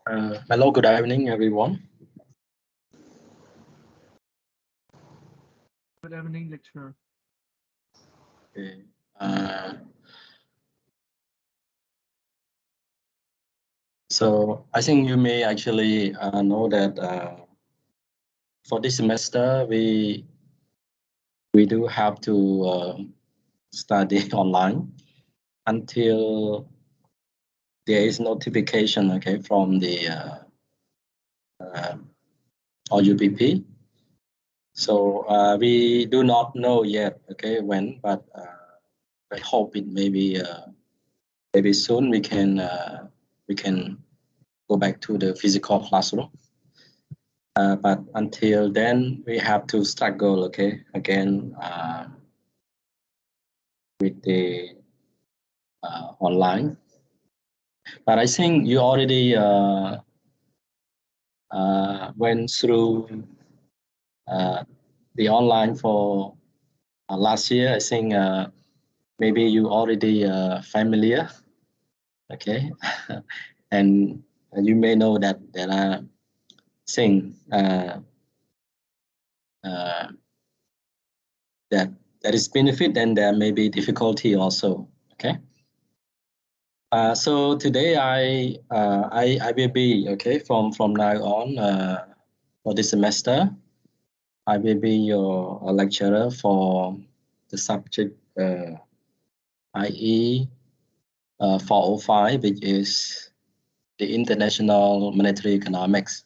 Hello, good evening, everyone. Good evening, lecturer. Okay. Uh, so I think you may actually know that for this semester we do have to study online until there is notification, okay, from the uh, RUBP. So we do not know yet, okay, when, but I hope it maybe soon we can go back to the physical classroom. But until then, we have to struggle, okay, again with the online. But I think you already went through the online for last year. I think maybe you already familiar, okay, and you may know that there are things uh, that that is benefit and there may be difficulty also, okay. So today I will be okay from now on for this semester. I will be your lecturer for the subject IE 405, which is the International Monetary Economics.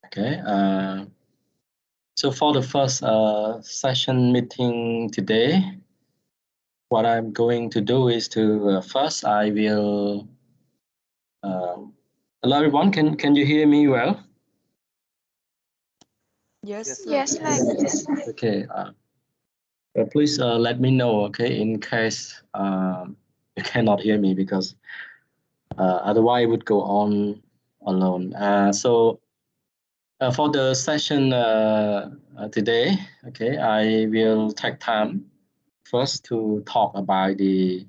Okay. So for the first session meeting today, what I'm going to do is to first I will. Hello everyone, can you hear me well? Yes, Yes, sir. sir. Okay. Please let me know, okay, in case you cannot hear me because otherwise it would go on alone. So for the session today, okay, I will take time first to talk about the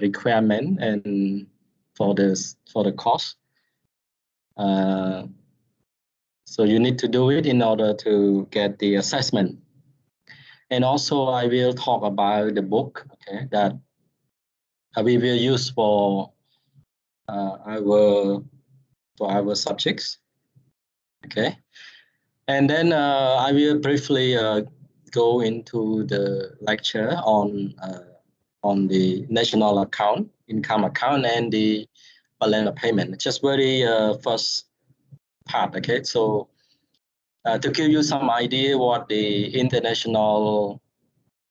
requirement and for the course. Uh, so you need to do it in order to get the assessment. And also I will talk about the book, okay, that we will use our subjects, okay. And then I will briefly go into the lecture on the national account, income account, and the balance of payment. Just very first part, okay. So to give you some idea what the international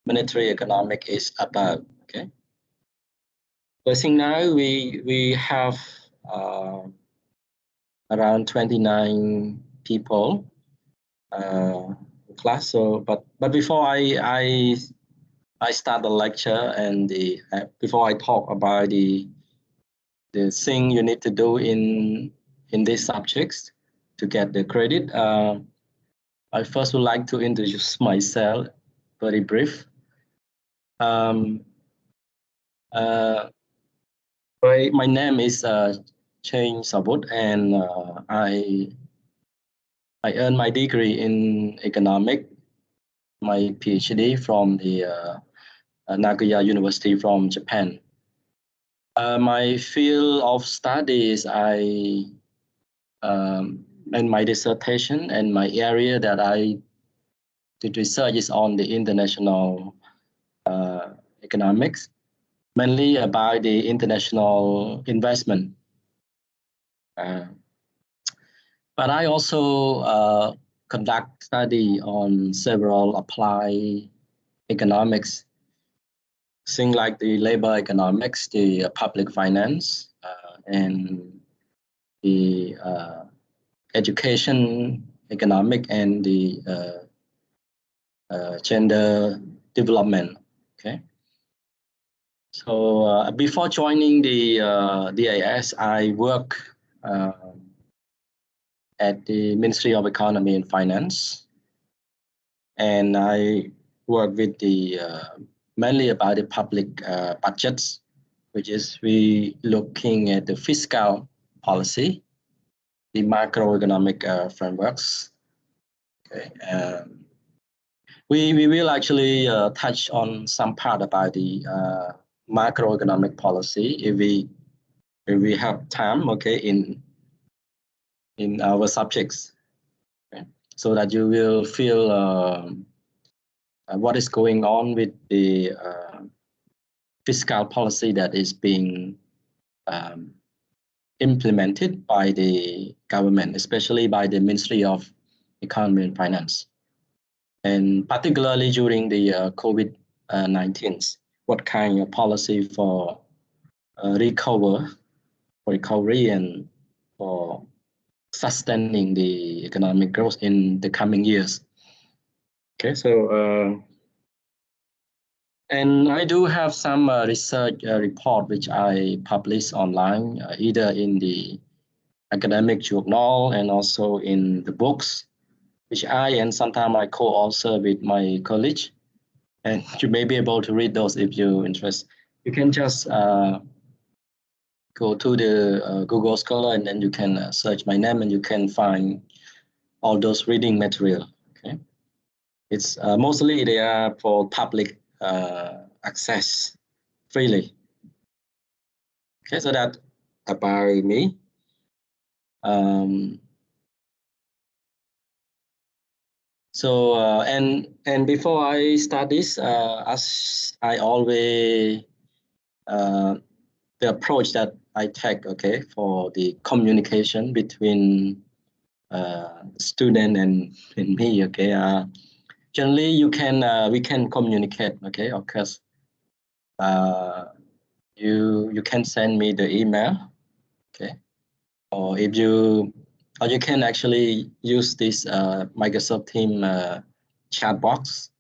monetary economic is about, okay. So I think now we have uh, around 29 people uh, class. So, but before I start the lecture and before I talk about the thing you need to do in these subjects to get the credit, I first would like to introduce myself, very brief. Um, uh, my name is Cheng Sabut, and I earned my degree in economic, my PhD from the Nagoya University from Japan. My field of studies, in my dissertation and my area that I did research is on the international economics, mainly about the international investment. Uh, but I also conduct study on several applied economics, things like the labor economics, the public finance, and the education economic, and the gender development. Okay. So before joining the DIS, I work at the Ministry of Economy and Finance, and I work with the mainly about the public budgets, which is we looking at the fiscal policy the macroeconomic frameworks. Okay, we will actually touch on some part about the macroeconomic policy if we have time, okay, in our subjects, okay? So that you will feel what is going on with the fiscal policy that is being um, implemented by the government, especially by the Ministry of Economy and Finance, and particularly during the COVID-19, what kind of policy for recovery and for sustaining the economic growth in the coming years. Okay, so and I do have some research report which I publish online, either in the academic journal and also in the books, which I and sometimes I co-author with my college. And you may be able to read those if you're interested. You can just go to the Google Scholar and then you can search my name and you can find all those reading material. Okay, it's mostly they are for public access freely. Okay, so that about me. So and before I start this, as I always the approach that I take, okay, for the communication between student and me, okay. Generally, you can we can communicate, okay. Of course, you can send me the email, okay, or if you or you can actually use this Microsoft Team chat box.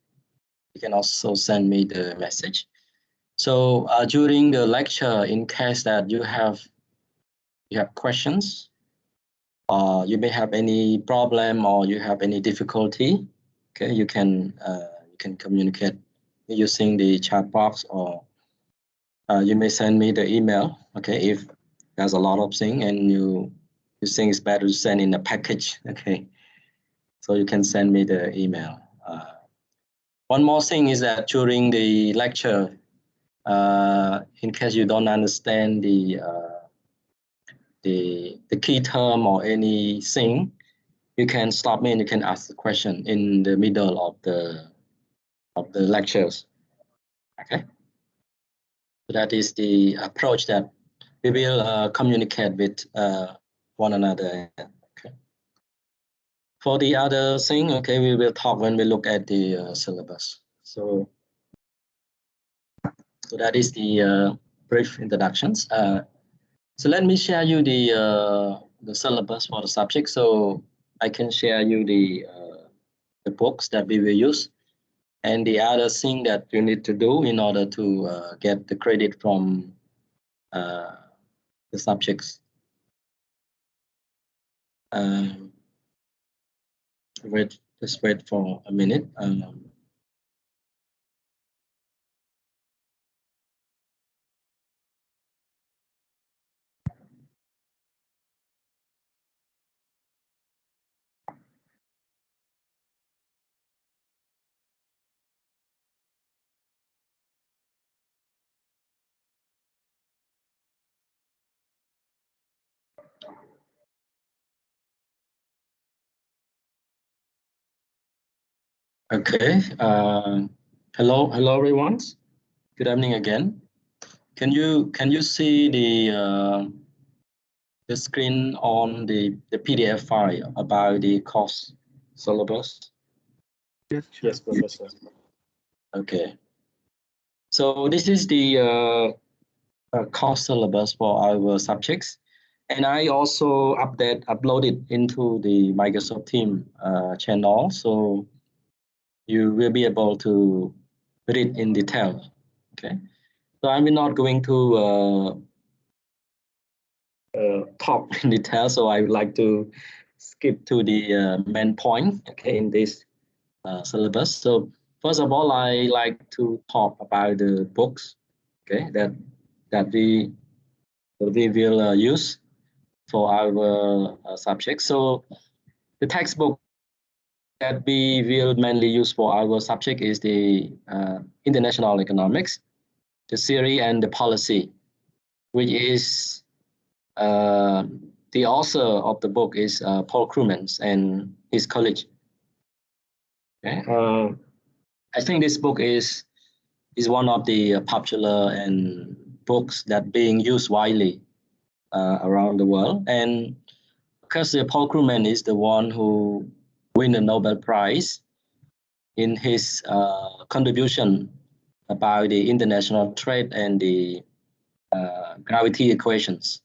You can also send me the message. So during the lecture, in case that you have questions, or you may have any problem or you have any difficulty, okay, you can communicate using the chat box, or you may send me the email, okay, if there's a lot of things and you think it's better to send in a package, okay, so you can send me the email. One more thing is that during the lecture, in case you don't understand the key term or anything, you can stop me and you can ask the question in the middle of the lectures. Okay, so that is the approach that we will communicate with one another. Okay. For the other thing, okay, we will talk when we look at the syllabus. So that is the brief introductions. So let me share you the syllabus for the subject. So I can share you the books that we will use, and the other thing that you need to do in order to get the credit from the subjects. Just wait for a minute. Okay. Hello everyone. Good evening again. Can you see the screen on the PDF file about the course syllabus? Yes, Professor. Okay. So this is the course syllabus for our subjects, and I also upload it into the Microsoft Team channel, so you will be able to read in detail. Okay. So I'm not going to talk in detail, so I would like to skip to the main point, okay, in this syllabus. So first of all, I like to talk about the books, okay, that we will use. for our subject. So the textbook that we will mainly use for our subject is the international economics, the theory and the policy, which is the author of the book is Paul Krugman and his colleague. Okay. I think this book is one of the popular and books that being used widely around the world. And because Paul Krugman is the one who win the Nobel Prize in his contribution about the international trade and the gravity equations.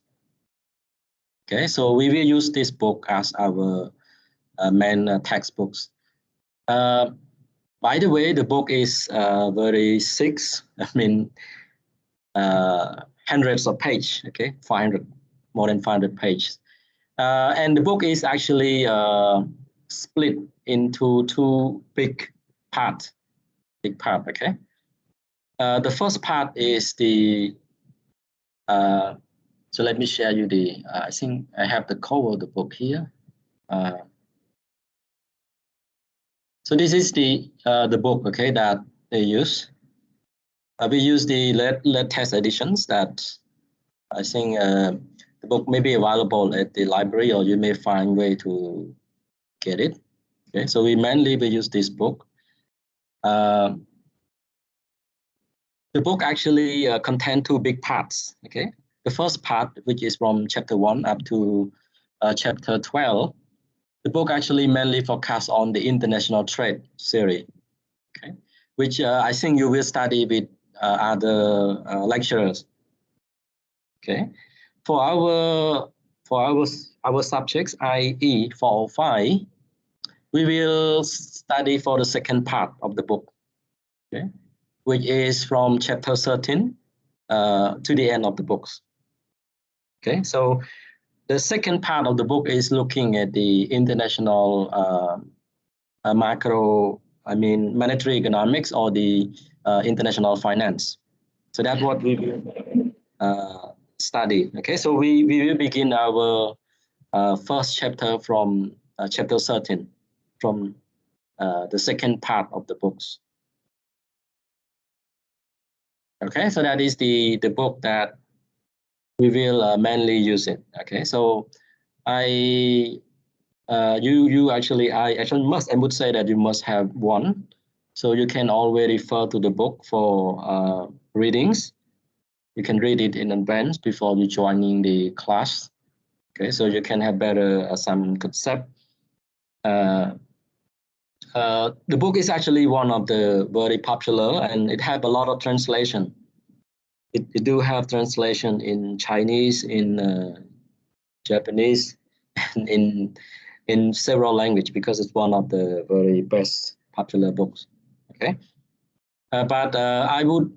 Okay, so we will use this book as our main textbooks. By the way, the book is very thick. I mean, hundreds of pages. Okay, 500, more than 500 pages. And the book is actually split into two big parts. Okay. The first part is the. So let me share you the. I think I have the cover of the book here. So this is the book, okay, that they use. We use the latest editions that I think the book may be available at the library, or you may find way to get it. Okay, so we mainly use this book. The book actually contains two big parts. Okay, the first part, which is from chapter 1 up to chapter 12, the book actually mainly focuses on the international trade theory. Okay, which I think you will study with other lecturers. Okay, for our subjects IE405, we will study for the second part of the book, okay, which is from chapter 13 to the end of the books. Okay, so the second part of the book is looking at the international monetary economics, or the international finance. So that's what we will study. Okay, so we will begin our first chapter from chapter 13, from the second part of the books. Okay, so that is the book that we will mainly use it. Okay, so I would say that you must have one, so you can always refer to the book for readings. You can read it in advance before you joining the class. Okay, so you can have better some concept. The book is actually one of the very popular, and it have a lot of translation. It do have translation in Chinese, in Japanese, and in several languages, because it's one of the very best popular books. Okay, but I would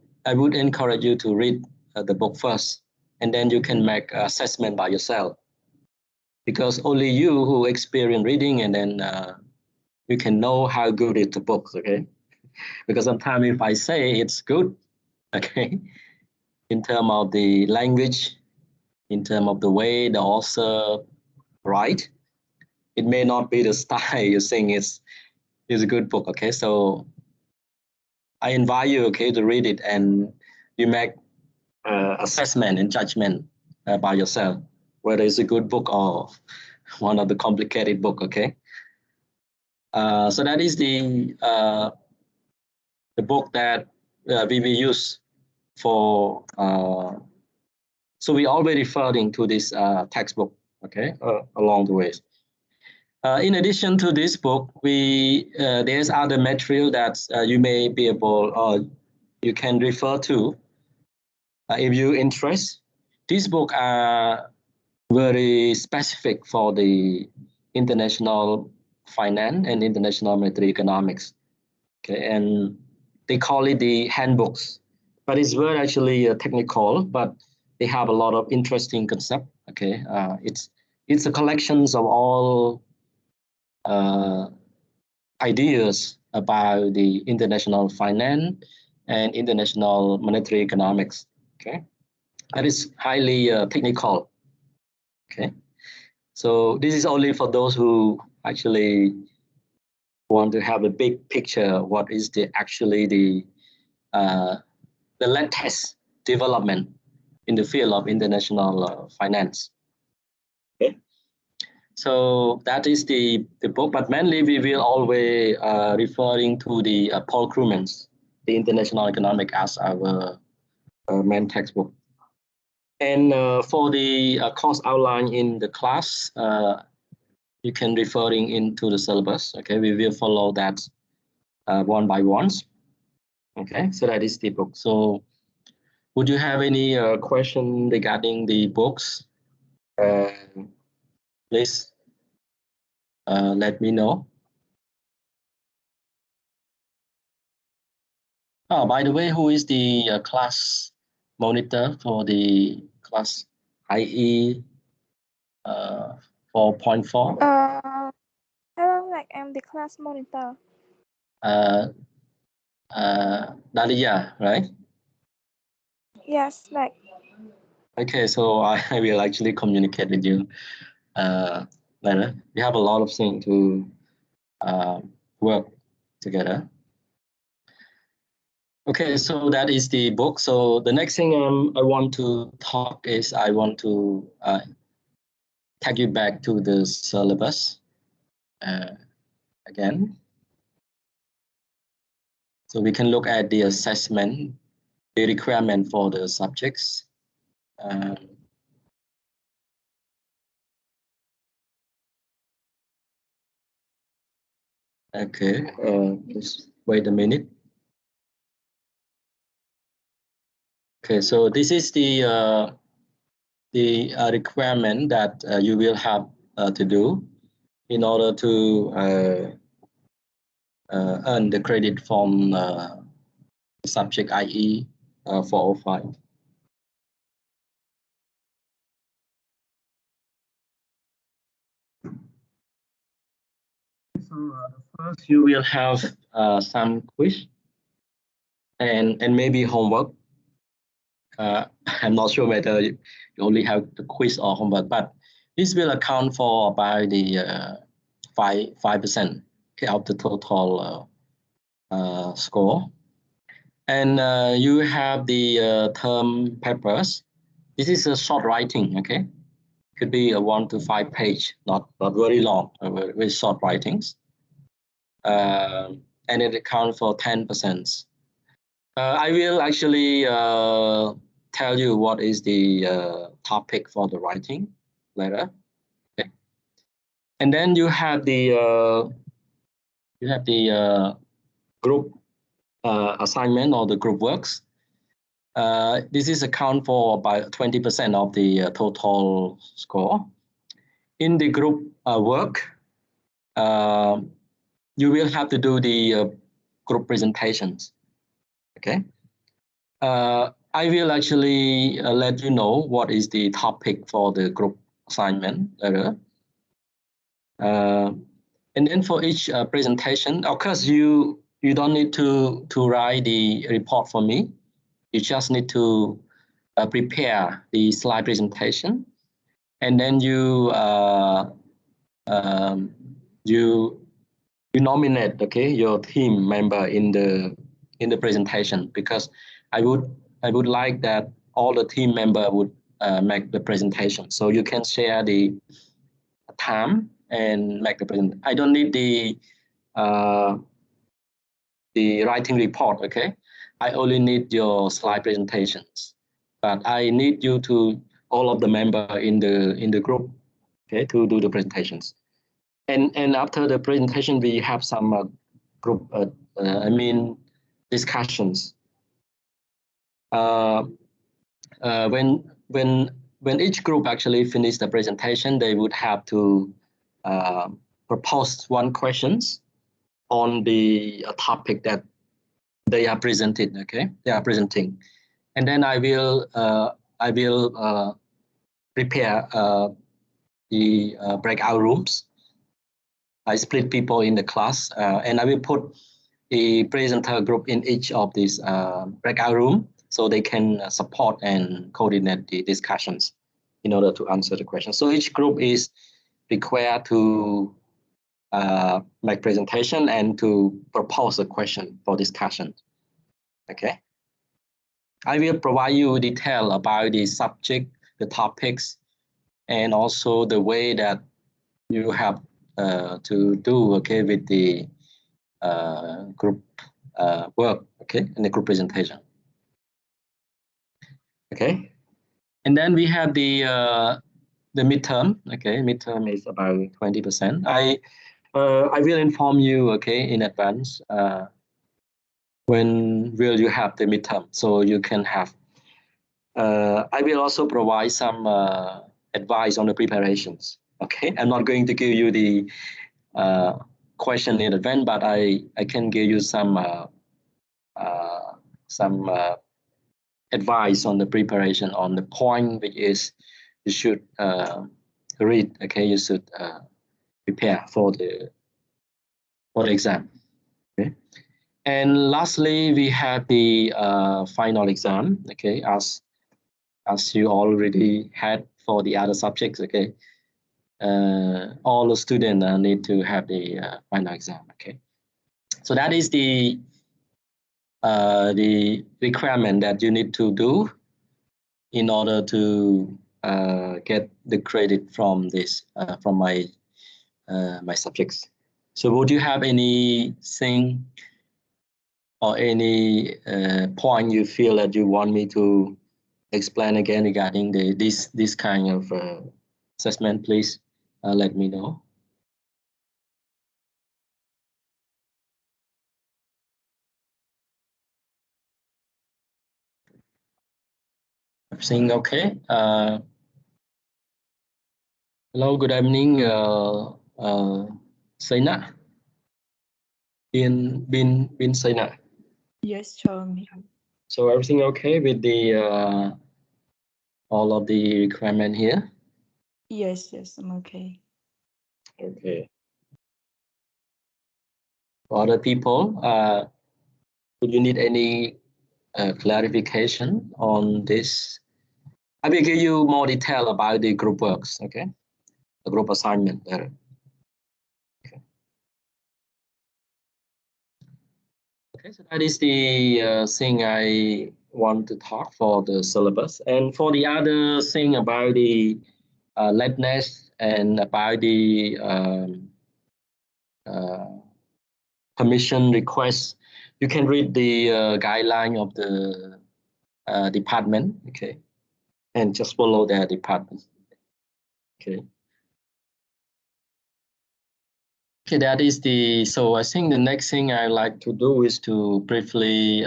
encourage you to read the book first, and then you can make assessment by yourself, because only you who experience reading, and then you can know how good is the book. Okay, because sometimes if I say it's good, okay, in terms of the language, in terms of the way the author write, it may not be the style you think is a good book. Okay, so I invite you, okay, to read it, and you make assessment and judgment by yourself, whether it's a good book or one of the complicated book. Okay, so that is the book that we will use for. So we already referring to this textbook. Okay, along the way. In addition to this book, there's other material that you may be able, or you can refer to if you're interested. These books are very specific for the international finance and international monetary economics. Okay, and they call it the handbooks, but it's very actually technical, but they have a lot of interesting concept. Okay, it's a collections of all ideas about the international finance and international monetary economics. Okay, that is highly technical. Okay, So this is only for those who actually want to have a big picture. What is actually the latest development in the field of international finance? Okay. So that is the book, but mainly we will always referring to the Paul Krugman's The International Economic as our main textbook. And for the course outline in the class, you can referring into the syllabus. Okay, we will follow that one by one. Okay, so that is the book. So would you have any question regarding the books? Please let me know. Oh, by the way, who is the class monitor for the class IE 4.4? Hello, like I'm the class monitor. Dalia, right? Yes, like. Okay, so I will actually communicate with you later. We have a lot of things to work together. Okay, so that is the book. So the next thing I want to talk is I want to take you back to the syllabus again. So we can look at the assessment, the requirement for the subjects. Okay, just wait a minute. Okay, so this is the requirement that you will have to do in order to earn the credit from subject IE 405. So first you will have some quiz and maybe homework. I'm not sure whether you only have the quiz or homework, but this will account for about the 5% of the total score. And you have the term papers. This is a short writing, okay? Could be a 1 to 5 page, not very long, very short writings. And it accounts for 10%. I will actually tell you what is the topic for the writing later. Okay. And then you have the group assignment or the group works. This is account for about 20% of the total score. In the group work, you will have to do the group presentations. Okay. I will actually let you know what is the topic for the group assignment later. And then for each presentation, of course, you don't need to write the report for me. You just need to prepare the slide presentation, and then you nominate, okay, your team member in the presentation, because I would like that all the team member would make the presentation. So you can share the time and make the presentation. I don't need the writing report, okay? I only need your slide presentations, but I need you to all of the member in the group, okay, to do the presentations. And after the presentation, we have some group, discussions. When each group actually finish the presentation, they would have to propose one questions on the topic that they are presented. Okay, they are presenting, and then I will prepare the breakout rooms. I split people in the class, and I will put the presenter group in each of these breakout room, so they can support and coordinate the discussions in order to answer the questions. So each group is required to make presentation and to propose a question for discussion. Okay. I will provide you detail about the subject, the topics, and also the way that you have to do, okay, with the group work, okay, in the group presentation. Okay, and then we have the midterm. Okay, midterm is about 20%. I will inform you, okay, in advance when will you have the midterm, so you can have. I will also provide some advice on the preparations. Okay, I'm not going to give you the question in advance, but I can give you some advice on the preparation on the point, which is you should read. Okay, you should prepare for the exam. Okay, and lastly, we have the final exam. Okay, as you already had for the other subjects. Okay, all the students need to have the final exam. Okay, so that is the requirement that you need to do in order to get the credit from this from my my subjects. So would you have anything or any point you feel that you want me to explain again regarding this kind of assessment? Please let me know. Everything okay? Hello, good evening, Saina. Bin Saina. Yes, show me. So everything okay with the all of the requirement here? Yes, I'm okay. Okay. For other people, would you need any clarification on this? I will give you more detail about the group works, okay? The group assignment there. Okay. Okay, so that is the thing I want to talk for the syllabus. And for the other thing about the lateness and about the permission requests, you can read the guideline of the department, okay, and just follow their department, okay. Okay, that is the, so I think the next thing I like to do is to briefly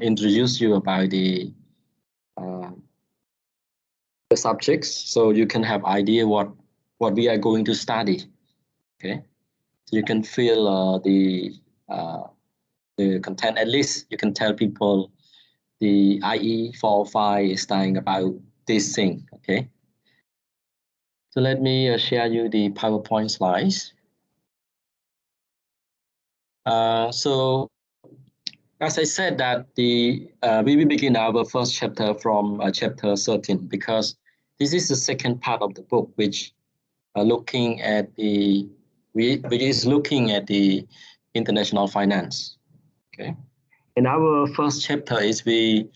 introduce you about the subjects, so you can have idea what we are going to study, okay. So you can feel the content, at least you can tell people the IE405 is studying about this thing, okay. So let me share you the PowerPoint slides. So as I said that we will begin our first chapter from chapter 13, because this is the second part of the book, which looking at the which is looking at the international finance. Okay. In our first chapter is we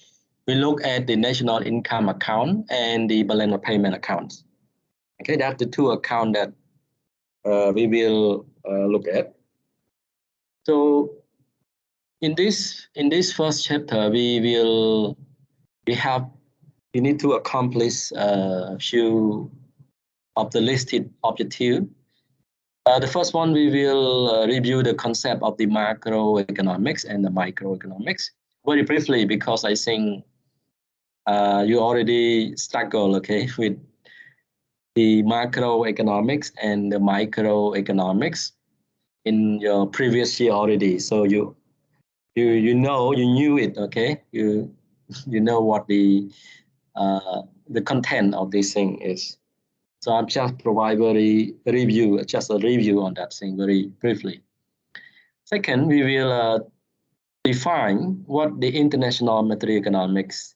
look at the national income account and the balance of payment accounts. Okay, that's the two accounts that we will look at. So in this first chapter, we need to accomplish a few of the listed objectives. The first one, we will review the concept of the macroeconomics and the microeconomics very briefly, because I think you already struggle, okay, with the macroeconomics and the microeconomics in your previous year already. So you knew it, okay. You know what the content of this thing is. So I'm just provide just a review on that thing very briefly. Second, we will define what the international macroeconomics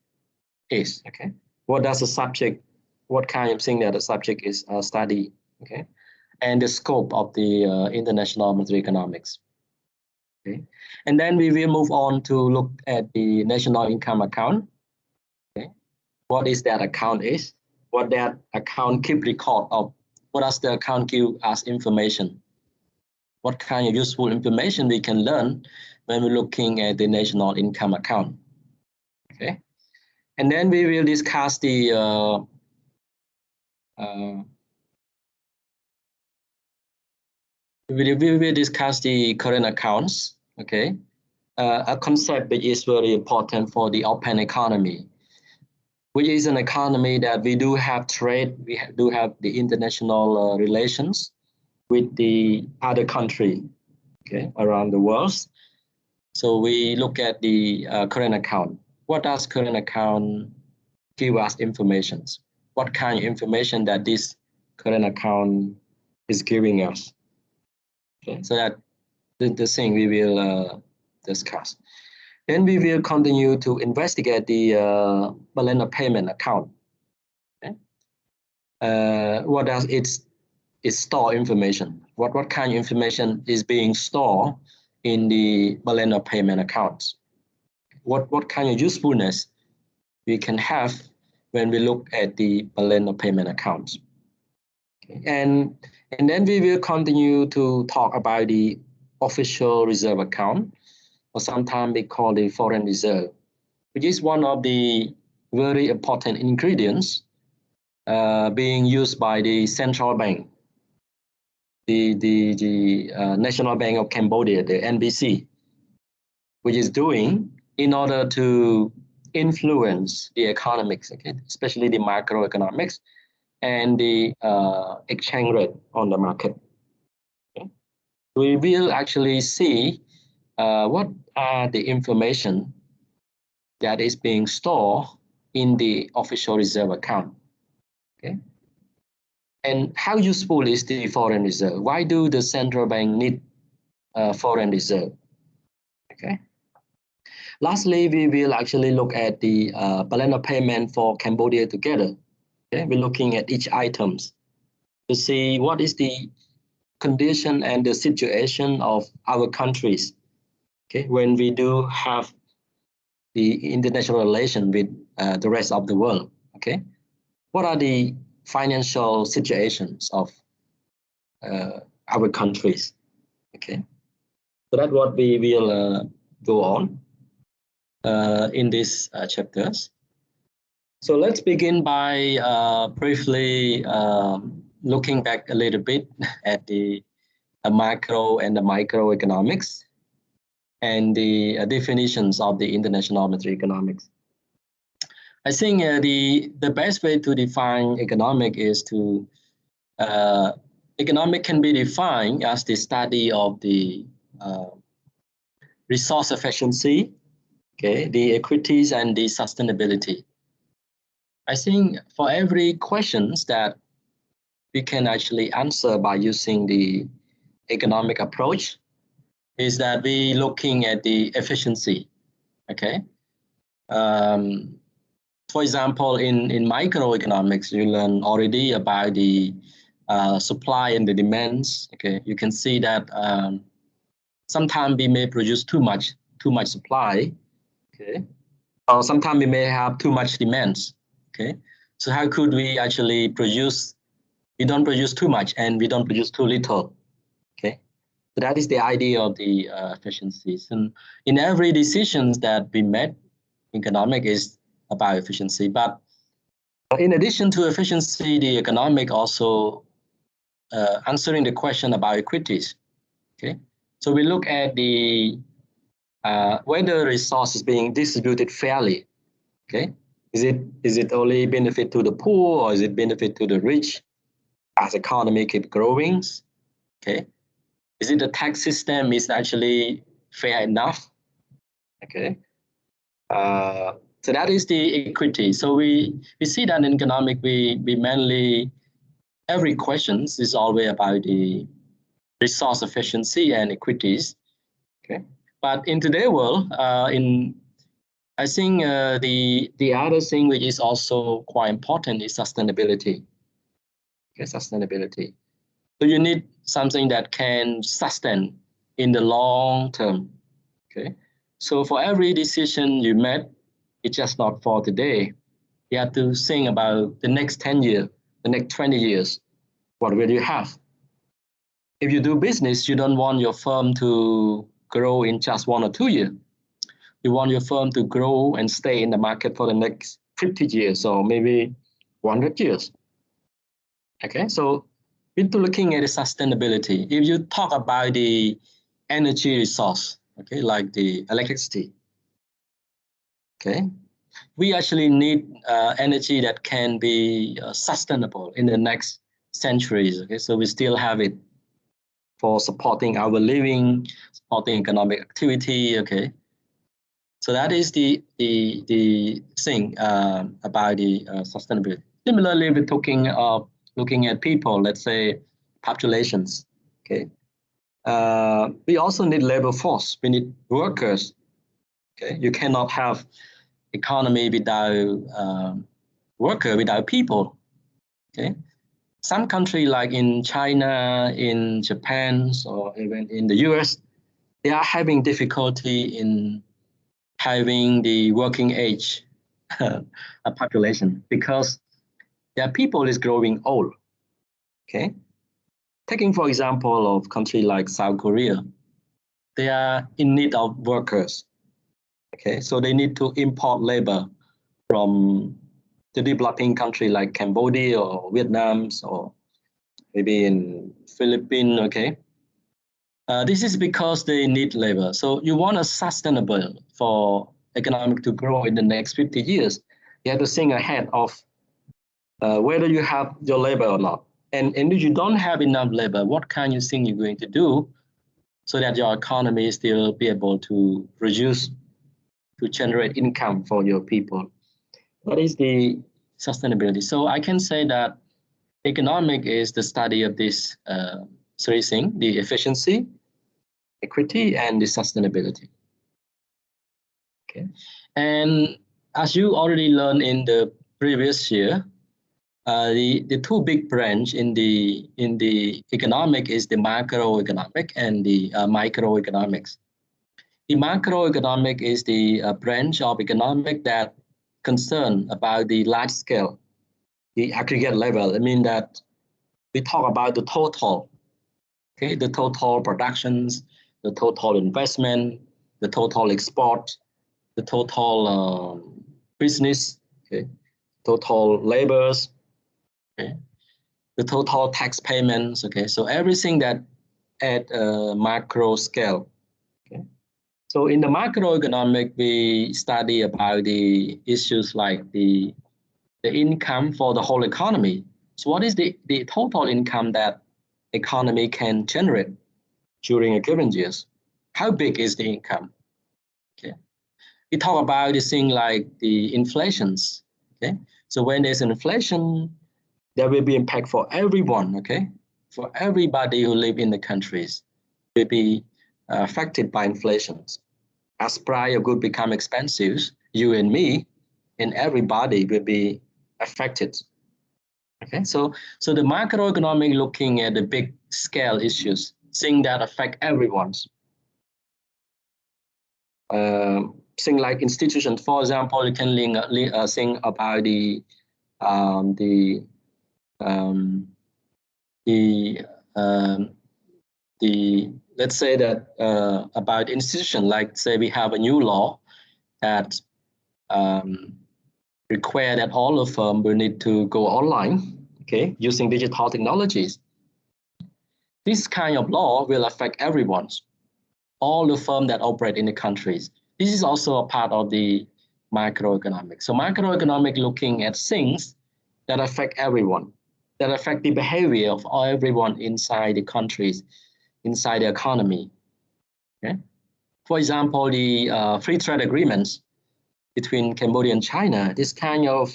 is. Okay, what does the subject, what kind of thing that the subject is study. Okay, and the scope of the international monetary economics. Okay, and then we will move on to look at the national income account. Okay, what is that account is, what that account keep record of, what does the account give us information, what kind of useful information we can learn when we're looking at the national income account. Okay, and then we will discuss the we will discuss the current accounts. Okay, a concept which is very important for the open economy, which is an economy that we do have trade, we do have the international relations with the other country, okay, around the world. So we look at the current account. What does current account give us information? What kind of information that this current account is giving us? Okay, so that the thing we will discuss. Then we will continue to investigate the balance of payment account. Okay? What does it store information? What kind of information is being stored in the balance of payment accounts? What kind of usefulness we can have when we look at the balance of payment accounts? Okay? And then we will continue to talk about the official reserve account, or sometimes we call the foreign reserve, which is one of the very important ingredients being used by the central bank, the National Bank of Cambodia, the NBC, which is doing in order to influence the economics, okay, especially the macroeconomics and the exchange rate on the market. Okay? We will actually see what are the information that is being stored in the official reserve account. Okay, and how useful is the foreign reserve? Why do the central bank need foreign reserve? Okay. Lastly, we will actually look at the balance of payment for Cambodia together. Okay, we're looking at each items to see what is the condition and the situation of our countries. Okay, when we do have the international relation with the rest of the world. Okay, what are the financial situations of our countries? Okay, so that's what we will go on in these chapters. So let's begin by briefly looking back a little bit at the macro and the microeconomics and the definitions of the international monetary economics. I think the best way to define economic is to economic can be defined as the study of the resource efficiency, okay, the equities and the sustainability. I think for every questions that we can actually answer by using the economic approach is that we looking at the efficiency, okay? For example, in microeconomics, you learn already about the supply and the demands. Okay, you can see that sometimes we may produce too much supply. Okay, or sometimes we may have too much demands. Okay, so how could we actually produce? We don't produce too much and we don't produce too little. Okay, so that is the idea of the efficiencies. And in every decisions that we make, economic is about efficiency. But in addition to efficiency, the economic also answering the question about equities. Okay, so we look at the whether resource is being distributed fairly. Okay, is it only benefit to the poor or is it benefit to the rich as economy keep growing? Okay, is it the tax system is actually fair enough? Okay. So that is the equity. So we see that in economic, we mainly, every question is always about the resource efficiency and equities. Okay, but in today's world, I think the other thing which is also quite important is sustainability. Okay, sustainability. So you need something that can sustain in the long term. Okay. So for every decision you made, it's just not for today. You have to think about the next 10 years, the next 20 years. What will you have? If you do business, you don't want your firm to grow in just 1 or 2 years. You want your firm to grow and stay in the market for the next 50 years or maybe 100 years. Okay, so into looking at the sustainability, if you talk about the energy resource, okay, like the electricity, okay, we actually need energy that can be sustainable in the next centuries. Okay, so we still have it for supporting our living, supporting economic activity. Okay, so that is the thing about the sustainability. Similarly, we're looking at people, let's say populations. Okay, we also need labor force. We need workers. Okay, you cannot have economy without worker, without people. Okay, some country like in China, in Japan, or even in the US, they are having difficulty in having the working age population because their people is growing old. Okay, taking for example of country like South Korea, they are in need of workers. Okay, so they need to import labor from the developing country like Cambodia or Vietnam or maybe in Philippines. Okay, this is because they need labor. So you want a sustainable for economic to grow in the next 50 years. You have to think ahead of whether you have your labor or not. And if you don't have enough labor, what kind of thing you're going to do so that your economy still be able to produce, to generate income for your people. That is the sustainability. So I can say that economic is the study of these three things: the efficiency, equity, and the sustainability. Okay, and as you already learned in the previous year, the two big branch in the economic is the macroeconomic and the microeconomics. The macroeconomic is the branch of economic that concern about the large scale, the aggregate level. I mean that we talk about the total, okay, the total productions, the total investment, the total export, the total business, okay, total labors, okay, the total tax payments. Okay, so everything that at a macro scale. Okay, so in the macroeconomic, we study about the issues like the income for the whole economy. So what is the total income that economy can generate during a given years? How big is the income? Okay, we talk about this thing like the inflations. Okay, so when there's an inflation, there will be impact for everyone. Okay, for everybody who live in the countries will be affected by inflations. As price of goods become expensive, you and me and everybody will be affected. Okay, so the macroeconomic looking at the big scale issues, things that affect everyone. Thing like institutions, for example, you can think about the let's say that about institution, like say we have a new law that require that all of them will need to go online, okay, using digital technologies. This kind of law will affect everyone, all the firms that operate in the countries. This is also a part of the macroeconomic. So macroeconomic looking at things that affect everyone, that affect the behavior of everyone inside the countries, inside the economy. Okay? For example, the free trade agreements between Cambodia and China, this kind of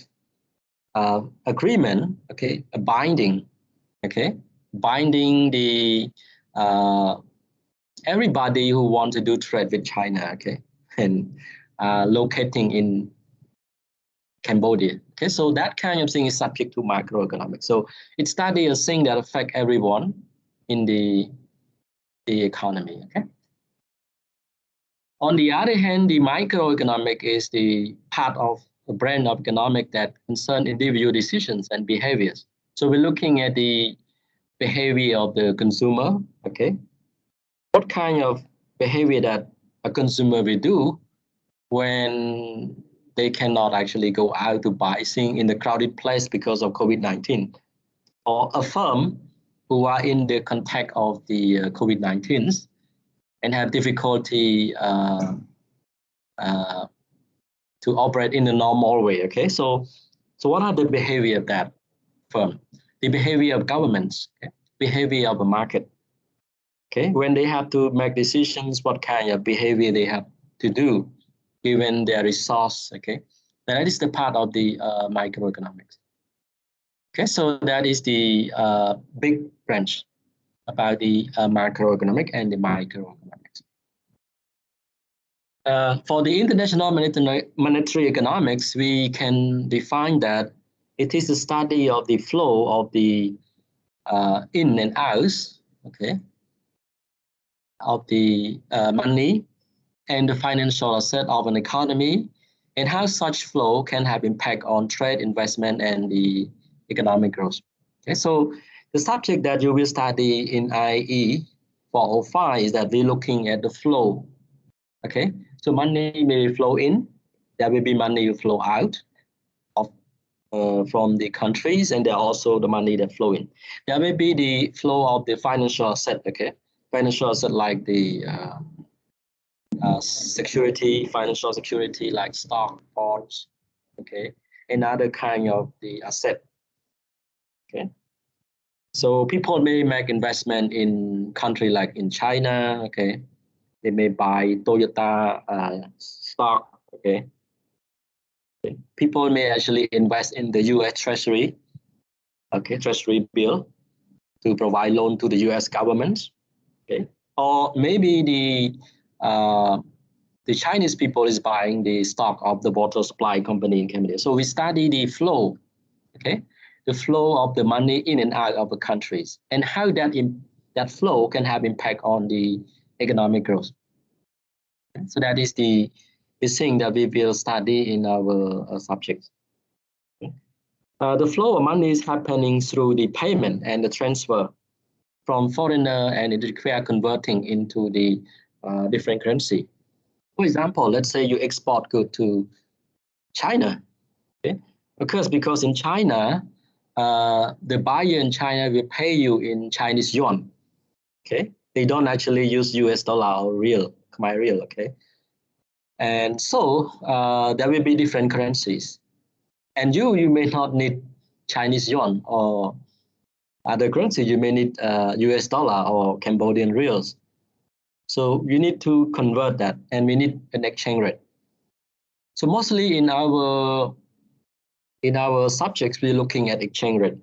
agreement, okay, a binding, okay, binding the everybody who wants to do trade with China, okay, and locating in Cambodia. Okay, so that kind of thing is subject to macroeconomics. So it studies a thing that affect everyone in the economy. Okay. On the other hand, the microeconomic is the part of the brand of economic that concern individual decisions and behaviors. So we're looking at the behavior of the consumer. Okay. What kind of behavior that a consumer will do when they cannot actually go out to buy things in the crowded place because of COVID-19, or a firm who are in the contact of the COVID-19 and have difficulty to operate in a normal way. Okay, so what are the behavior of that firm? The behavior of governments, okay? Behavior of a market. Okay, when they have to make decisions, what kind of behavior they have to do given their resource. Okay, that is the part of the microeconomics. Okay, so that is the big branch about the macroeconomic and the microeconomics. For the international monetary economics, we can define that it is the study of the flow of the in and outs, okay, of the money and the financial asset of an economy, and how such flow can have impact on trade, investment, and the economic growth. Okay, so the subject that you will study in IE405 is that we're looking at the flow. Okay, so money may flow in, there will be money will flow out of from the countries, and there are also the money that flow in. There may be the flow of the financial asset. Okay, financial asset like the security, financial security like stock, bonds, okay, another kind of the asset. Okay, so people may make investment in country like in China. Okay, they may buy Toyota stock. Okay, people may actually invest in the U.S. Treasury. Okay, Treasury bill to provide loan to the U.S. government. Okay, or maybe the Chinese people is buying the stock of the water supply company in Cambodia. So we study the flow, okay, the flow of the money in and out of the countries, and how that flow can have impact on the economic growth. So that is the thing that we will study in our subjects. The flow of money is happening through the payment and the transfer from foreigner, and it requires converting into the different currency. For example, let's say you export good to China, okay? Because in China, the buyer in China will pay you in Chinese yuan, okay? They don't actually use US dollar or real, Khmer real, okay? And so there will be different currencies. And you may not need Chinese yuan or other currency. You may need US dollar or Cambodian reals. So you need to convert that, and we need an exchange rate. So mostly in our subjects, we're looking at exchange rate,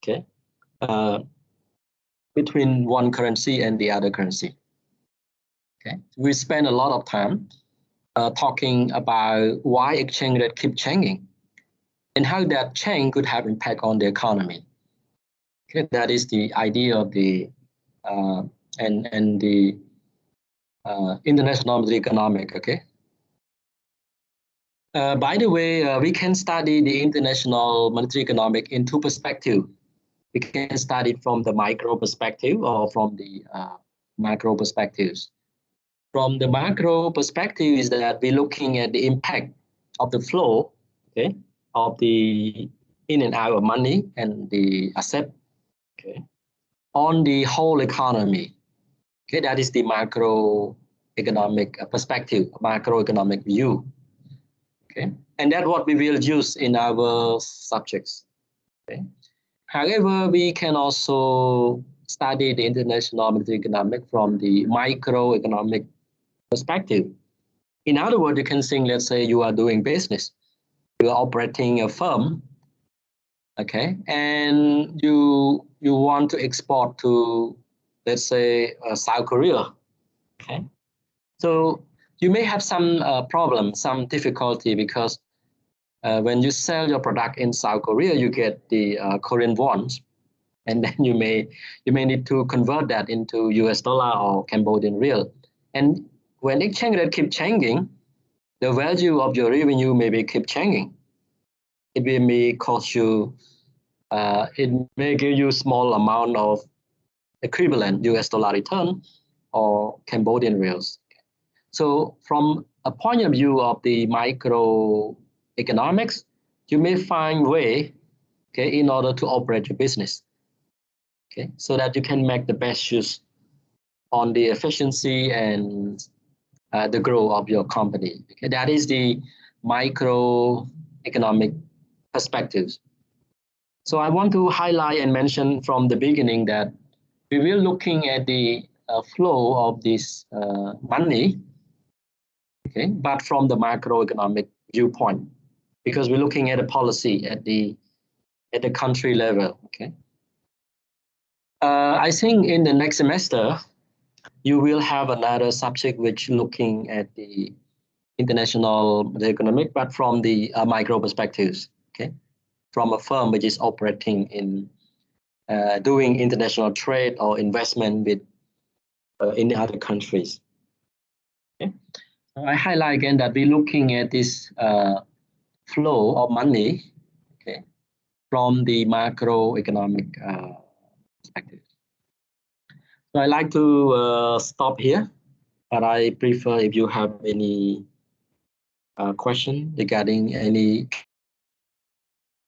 okay, between one currency and the other currency. Okay, we spend a lot of time talking about why exchange rate keep changing and how that change could have impact on the economy. Okay, that is the idea of the and the international economic. Okay. By the way, we can study the international monetary economic in two perspectives. We can study it from the micro perspective or from the macro perspectives. From the macro perspective is that we're looking at the impact of the flow, okay, of the in and out of money and the asset, okay, on the whole economy. Okay, that is the macroeconomic perspective, macroeconomic view. Okay, and that's what we will use in our subjects. Okay. However, we can also study the international monetary economic from the microeconomic perspective. In other words, you can think, let's say you are doing business, you are operating a firm, okay, and you want to export to, let's say, South Korea, okay. So you may have some problem, some difficulty, because when you sell your product in South Korea, you get the Korean wons, and then you may need to convert that into US dollar or Cambodian real. And when exchange rate keep changing, the value of your revenue maybe keep changing. It may cost you, it may give you small amount of equivalent US dollar return or Cambodian reals. So from a point of view of the microeconomics, you may find way, okay, in order to operate your business, okay, so that you can make the best use on the efficiency and the growth of your company. Okay? That is the microeconomic perspectives. So I want to highlight and mention from the beginning that we will looking at the flow of this money, okay, but from the macroeconomic viewpoint, because we're looking at a policy at the country level. Okay. I think in the next semester you will have another subject which looking at the international economic, but from the micro perspectives. Okay, from a firm which is operating in doing international trade or investment with in the other countries. Okay. So I highlight again that we're looking at this flow of money, okay, from the macroeconomic perspective. So I like to stop here, but I prefer if you have any question regarding any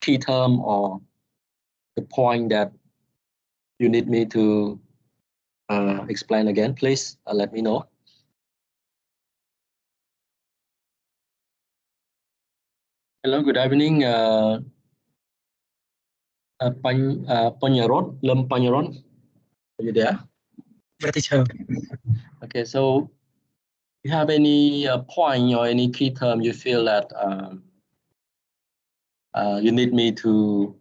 key term or the point that you need me to explain again, please let me know. Hello, good evening. Panyarot, Lam Panyarot, are you there? Yeah, teacher. Okay, so you have any point or any key term you feel that you need me to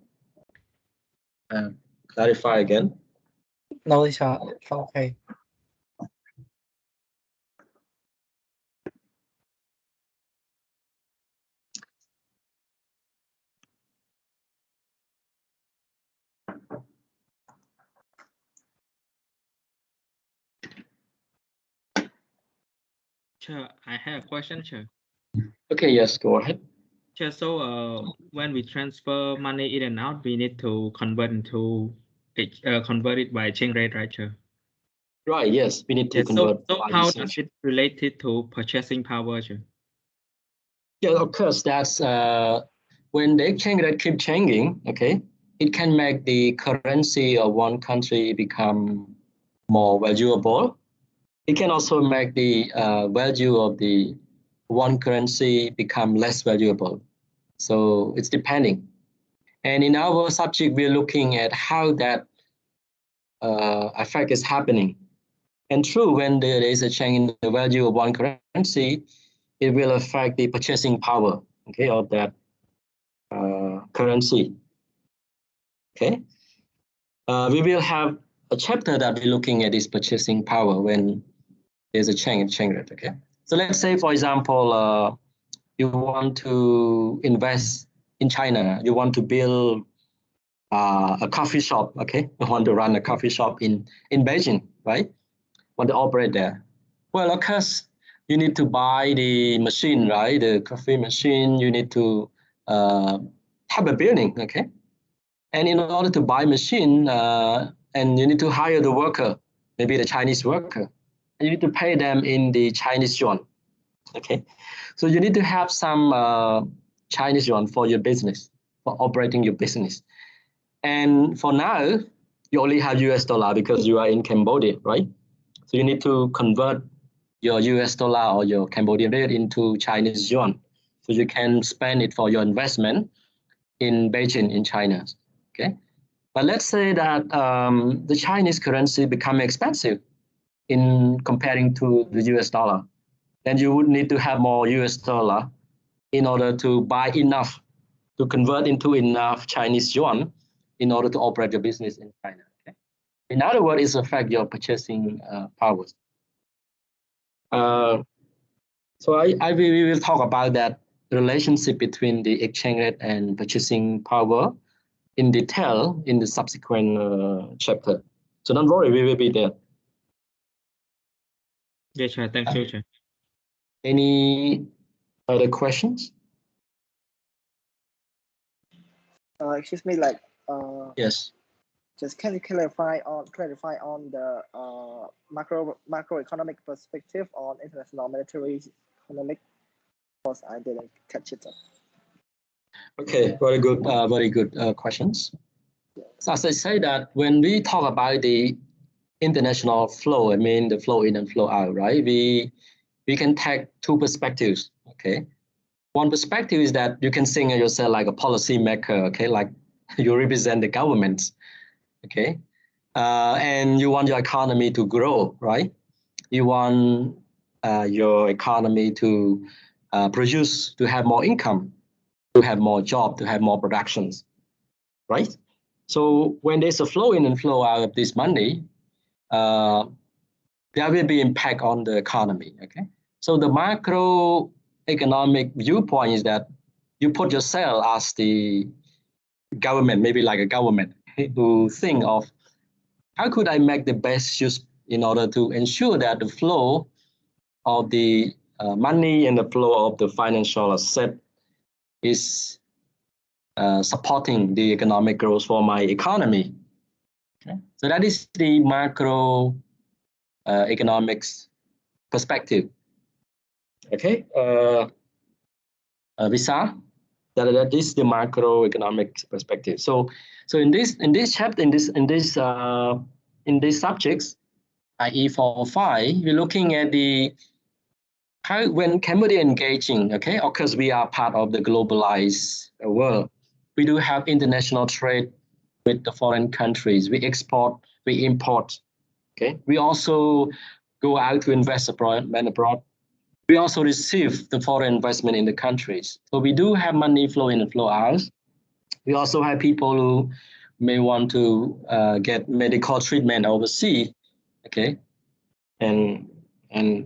clarify again? No, teacher. Okay. Sure, I have a question, sure. Okay, yes, go ahead. Sure, so when we transfer money in and out, we need to convert into convert it by exchange rate, right, sure? Right, yes, we need to Yes, convert. so how does it related to purchasing power, sure? Yeah, of course, that's when the exchange rate keep changing, okay, it can make the currency of one country become more valuable. It can also make the value of the one currency become less valuable. So it's depending. And in our subject, we're looking at how that effect is happening. And true, when there is a change in the value of one currency, it will affect the purchasing power, okay, of that currency. Okay, we will have a chapter that we're looking at this purchasing power when there's a change in exchange rate. Okay, so let's say, for example, you want to invest in China, you want to build a coffee shop. Okay, you want to run a coffee shop in Beijing, right? Want to operate there. Well, of course, you need to buy the machine, right? The coffee machine. You need to have a building, okay? And in order to buy machine, and you need to hire the worker, maybe the Chinese worker, and you need to pay them in the Chinese yuan, okay? So you need to have some Chinese yuan for your business, for operating your business. And for now, you only have US dollar because you are in Cambodia, right? So you need to convert your US dollar or your Cambodian rate into Chinese yuan. So you can spend it for your investment in Beijing, in China. Okay. But let's say that the Chinese currency become expensive in comparing to the US dollar. Then you would need to have more US dollar in order to buy enough, to convert into enough Chinese yuan in order to operate your business in China. Okay. In other words, it affects your purchasing powers. So we will talk about that relationship between the exchange rate and purchasing power in detail in the subsequent chapter. So don't worry, we will be there. Yes, sir. Thank you, sir. Any other questions? Excuse me, like Yes. just can you clarify on the macroeconomic perspective on international monetary economic? Because I didn't catch it up. Okay, very good questions. So as I say that when we talk about the international flow, I mean the flow in and flow out, right? We can take two perspectives. Okay, one perspective is that you can think of yourself like a policy maker. Okay, like you represent the government. Okay, and you want your economy to grow, right? You want your economy to produce, to have more income, to have more job, to have more productions, right? So when there's a flow in and flow out of this money, there will be impact on the economy. Okay, so the macroeconomic viewpoint is that you put yourself as the government, maybe like a government, to think of how could I make the best use in order to ensure that the flow of the money and the flow of the financial asset is supporting the economic growth for my economy. Okay? So that is the macro economics perspective. Okay, Visa, that is the macroeconomic perspective. So in this chapter, in these subjects, IE405, we're looking at the how when Cambodia engaging, okay, of course we are part of the globalized world. We do have international trade with the foreign countries. We export, we import. Okay, we also go out to invest abroad and abroad. We also receive the foreign investment in the countries. So we do have money flow in and flow out. We also have people who may want to get medical treatment overseas. Okay, and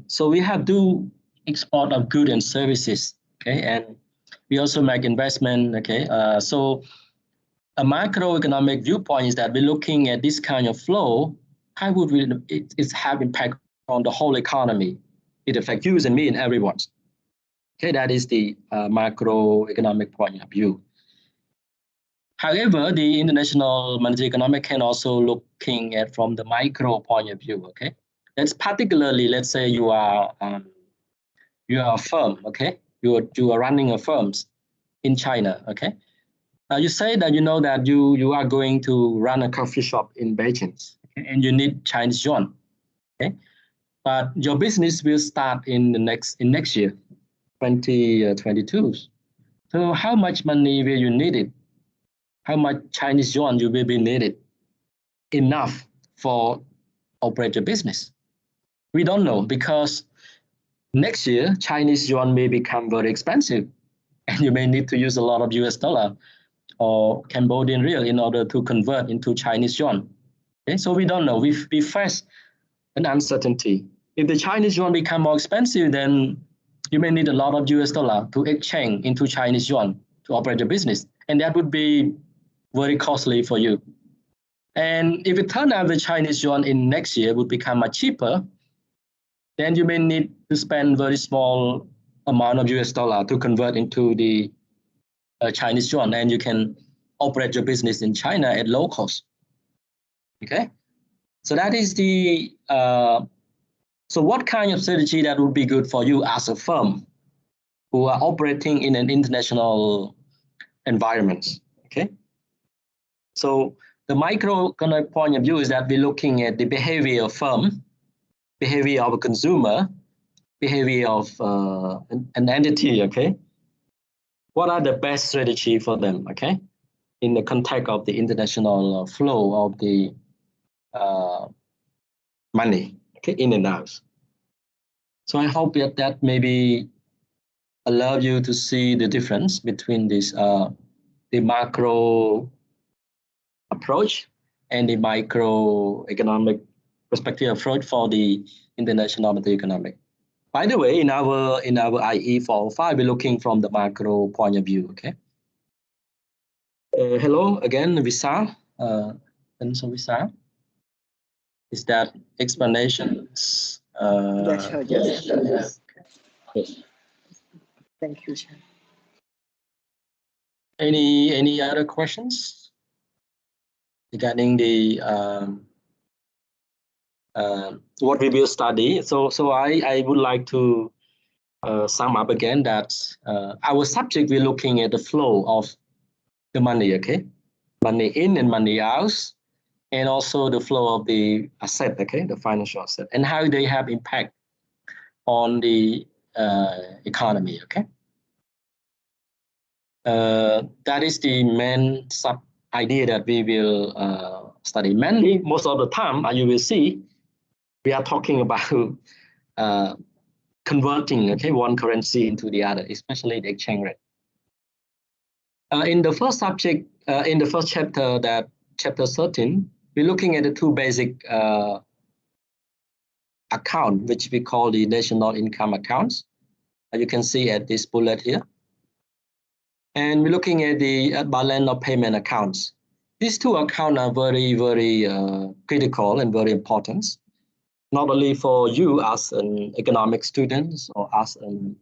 so we have do export of goods and services. Okay, and we also make investment. Okay, so a macroeconomic viewpoint is that we're looking at this kind of flow. How would it have impact on the whole economy? It affects you and me and everyone. Okay, that is the macroeconomic point of view. However, the international monetary economic can also looking at from the micro point of view. Okay, that's particularly, let's say you are a firm. Okay, you are running a firms in China. Okay, you say that you know that you are going to run a coffee shop in Beijing, okay, and you need Chinese yuan. Okay, but your business will start in next year, 2022. So how much money will you need it? How much Chinese yuan you will be needed? Enough for operate your business? We don't know, because next year Chinese yuan may become very expensive, and you may need to use a lot of US dollar or Cambodian real in order to convert into Chinese yuan. Okay, so we don't know. We face an uncertainty. If the Chinese yuan become more expensive, then you may need a lot of US dollar to exchange into Chinese yuan to operate your business, and that would be very costly for you. And if it turns out the Chinese yuan in next year would become much cheaper, then you may need to spend very small amount of US dollar to convert into the Chinese yuan, and you can operate your business in China at low cost. Okay, so that is the so what kind of strategy that would be good for you as a firm who are operating in an international environment? Okay, so the microeconomic point of view is that we're looking at the behavior of firm, behavior of a consumer, behavior of an entity. Okay, what are the best strategy for them? Okay, in the context of the international flow of the money, okay, in and out. So I hope that maybe allow you to see the difference between this the macro approach and the microeconomic perspective approach for the international monetary economic. By the way, in our IE405, we're looking from the macro point of view. Okay. Hello again, Visa. And so Visa, is that explanations? Yes, sir. Yes. Yes. Yes. Thank you, sir. Any other questions regarding the what we will study? So I would like to sum up again that our subject, we're looking at the flow of the money, okay? Money in and money out, and also the flow of the asset, okay? The financial asset, and how they have impact on the economy, okay? That is the main sub idea that we will study. Mainly, most of the time, you will see, we are talking about converting, okay, one currency into the other, especially the exchange rate. In the first subject, in the first chapter, that chapter 13, we're looking at the two basic account, which we call the national income accounts. You can see at this bullet here. And we're looking at the balance of payment accounts. These two accounts are very, very critical and very important, not only for you as an economic student or as an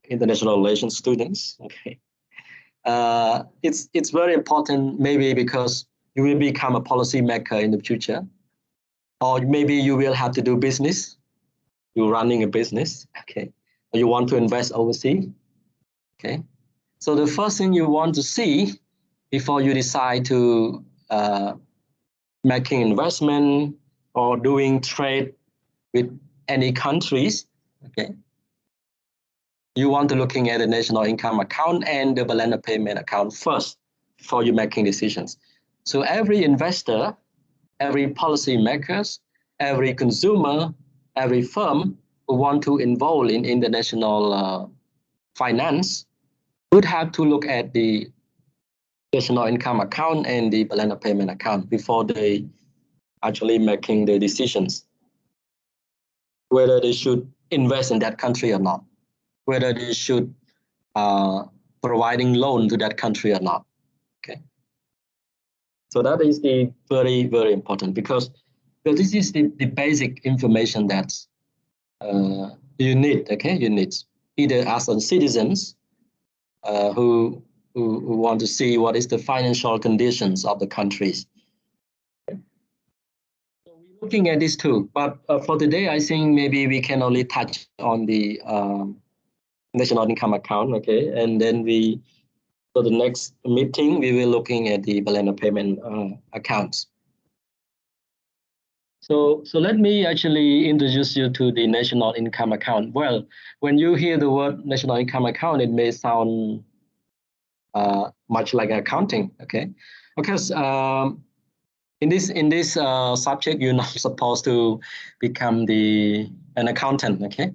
international relations students. Okay, it's very important, maybe because you will become a policymaker in the future, or maybe you will have to do business. You're running a business, okay, or you want to invest overseas, okay. So the first thing you want to see before you decide to making investment or doing trade with any countries, okay, you want to looking at the national income account and the balance of payment account first before you making decisions. So every investor, every policy makers, every consumer, every firm who want to involve in international finance would have to look at the national income account and the balance of payment account before they actually making the decisions whether they should invest in that country or not, whether they should providing loan to that country or not. Okay. So that is the very, very important because this is the basic information that you need. Okay, you need either as a citizens who want to see what is the financial conditions of the countries. Okay. So we're looking at this too, but for today, I think maybe we can only touch on the national income account. Okay, and then for the next meeting, we will looking at the balance of payment accounts. So let me actually introduce you to the national income account. Well, when you hear the word national income account, it may sound much like accounting, okay? Because in this subject, you're not supposed to become an accountant, okay?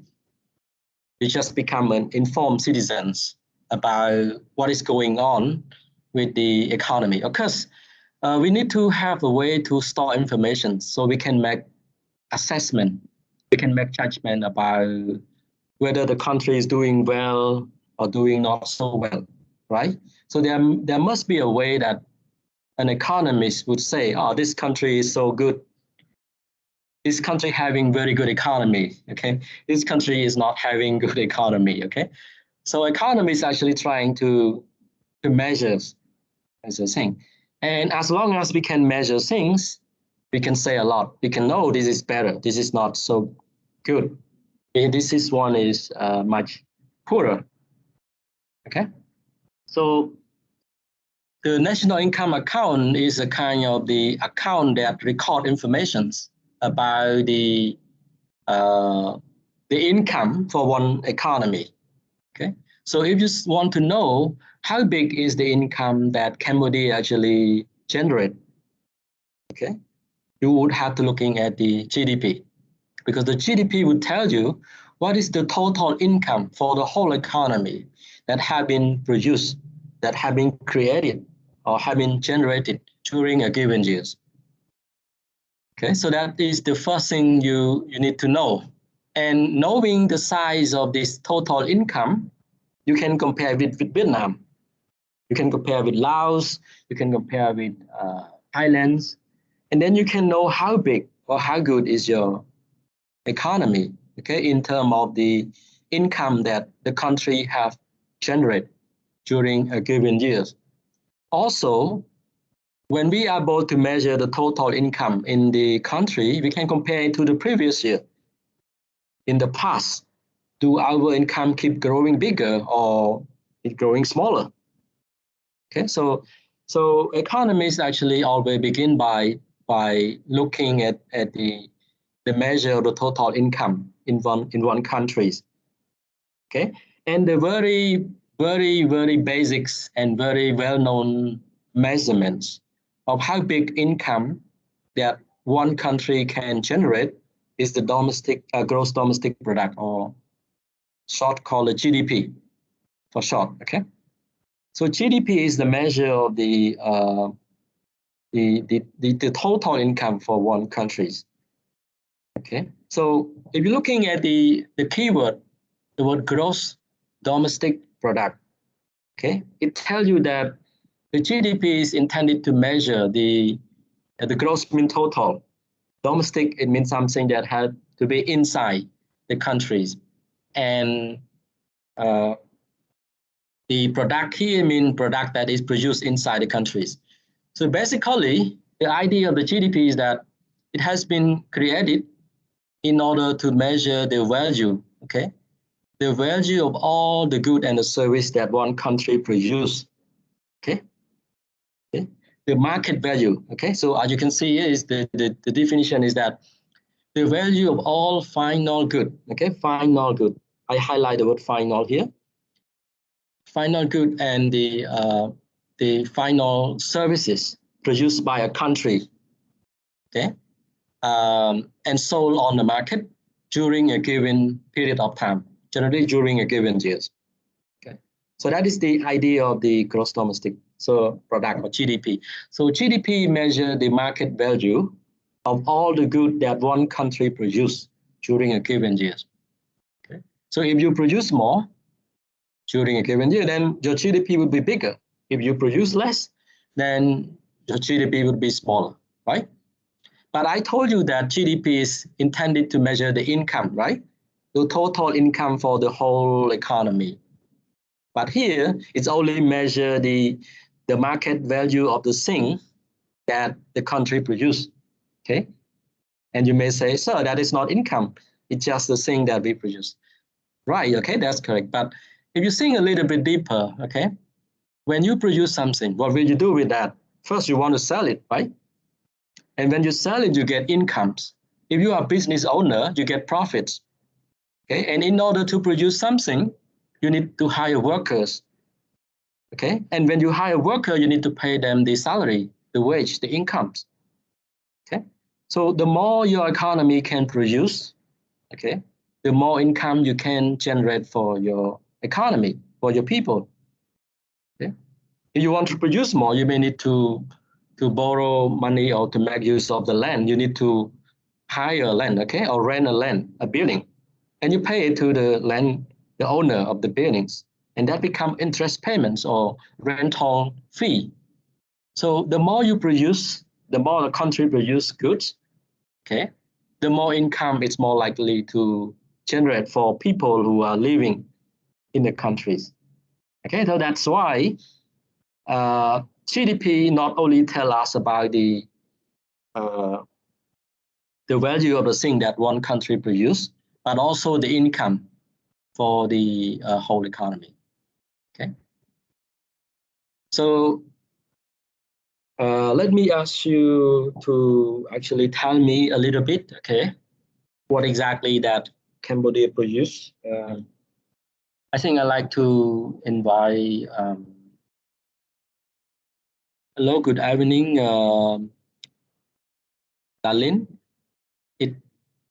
You just become an informed citizens about what is going on with the economy. Of course, we need to have a way to store information so we can make assessment. We can make judgment about whether the country is doing well or doing not so well, right? So there must be a way that an economist would say, oh, this country is so good. This country having very good economy, okay? This country is not having good economy, okay? So economy is actually trying to measure as a thing. And as long as we can measure things, we can say a lot. We can know this is better, this is not so good. This is one is much poorer. Okay. So the national income account is a kind of the account that record information about the income for one economy. Okay. So if you want to know how big is the income that Cambodia actually generate, okay, you would have to looking at the GDP, because the GDP would tell you what is the total income for the whole economy that have been produced, that have been created or have been generated during a given year. Okay, so that is the first thing you need to know. And knowing the size of this total income, you can compare with Vietnam. You can compare with Laos, you can compare with Thailand, and then you can know how big or how good is your economy, okay, in terms of the income that the country have generated during a given year. Also, when we are able to measure the total income in the country, we can compare it to the previous year. In the past, do our income keep growing bigger or it growing smaller? Okay, so economists actually always begin by looking at the measure of the total income in one country. Okay, and the very basics and very well-known measurements of how big income that one country can generate is the domestic gross domestic product, or short called GDP for short. Okay, so GDP is the measure of the total income for one country. Okay, so if you're looking at the keyword, the word gross domestic product, okay, it tells you that the GDP is intended to measure the gross mean total. Domestic, it means something that had to be inside the countries, and the product here means product that is produced inside the countries. So basically, the idea of the GDP is that it has been created in order to measure the value, okay, the value of all the good and the service that one country produce, okay, the market value, okay. So as you can see here is the definition is that the value of all final good, okay, final good. I highlight the word final here. Final good and the final services produced by a country, okay, and sold on the market during a given period of time, generally during a given year. Okay, so that is the idea of the gross domestic product, or GDP. So GDP measures the market value of all the good that one country produce during a given year. Okay, so if you produce more during a given year, then your GDP would be bigger. If you produce less, then your GDP would be smaller, right? But I told you that GDP is intended to measure the income, right? The total income for the whole economy. But here, it's only measure the market value of the thing that the country produce, okay? And you may say, sir, that is not income. It's just the thing that we produce. Right, okay, that's correct. But if you think a little bit deeper, okay, when you produce something, what will you do with that? First, you want to sell it, right? And when you sell it, you get incomes. If you are a business owner, you get profits. Okay, and in order to produce something, you need to hire workers. Okay, and when you hire a worker, you need to pay them the salary, the wage, the incomes. Okay, so the more your economy can produce, okay, the more income you can generate for your economy, for your people. Okay, if you want to produce more, you may need to borrow money or to make use of the land. You need to hire land, okay, or rent a land, a building, and you pay it to the land, the owner of the buildings, and that become interest payments or rental fee. So the more you produce, the more the country produce goods, okay, the more income it's more likely to generate for people who are living in the countries. Okay, so that's why GDP not only tell us about the value of the thing that one country produce, but also the income for the whole economy. Okay. So let me ask you to actually tell me a little bit, okay, what exactly that Cambodia produce. I think I'd like to invite, hello, good evening, Darlene.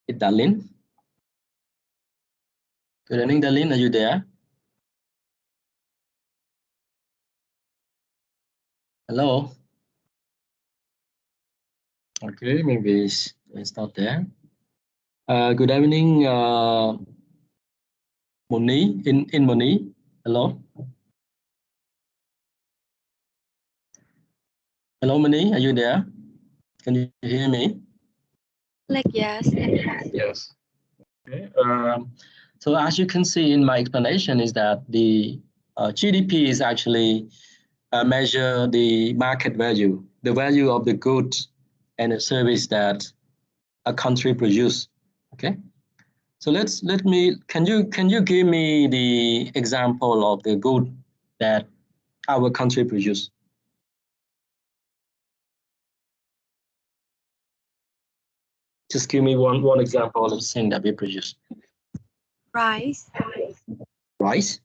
Darlene. Good evening, Darlene, are you there? Hello. Okay, maybe it's not there. Good evening, Moni, in Moni. Hello. Hello, Mani, are you there? Can you hear me? Like yes. Yes. Okay. So as you can see in my explanation is that the GDP is actually measure the market value, the value of the goods and the service that a country produce. Okay. So can you give me the example of the good that our country produce? Just give me one example of the thing that we produce. Rice. Rice?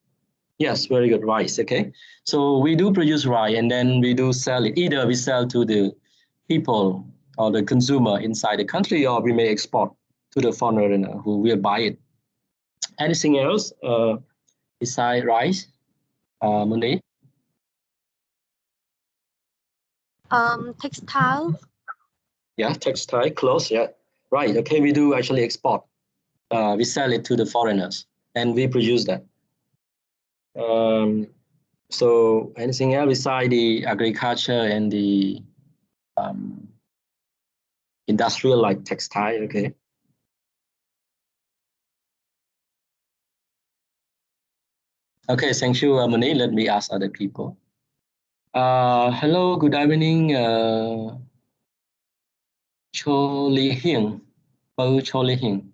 Yes, very good. Rice. Okay. So we do produce rice and then we do sell it. Either we sell to the people or the consumer inside the country, or we may export to the foreigner who will buy it. Anything else beside rice, Monique? Textile. Yeah, textile, clothes. Yeah, right. Okay, we do actually export. We sell it to the foreigners, and we produce that. So anything else beside the agriculture and the industrial like textile? Okay. Okay, thank you, Monique. Let me ask other people. Hello, good evening, Cho Li Hing. Cho Li Hing.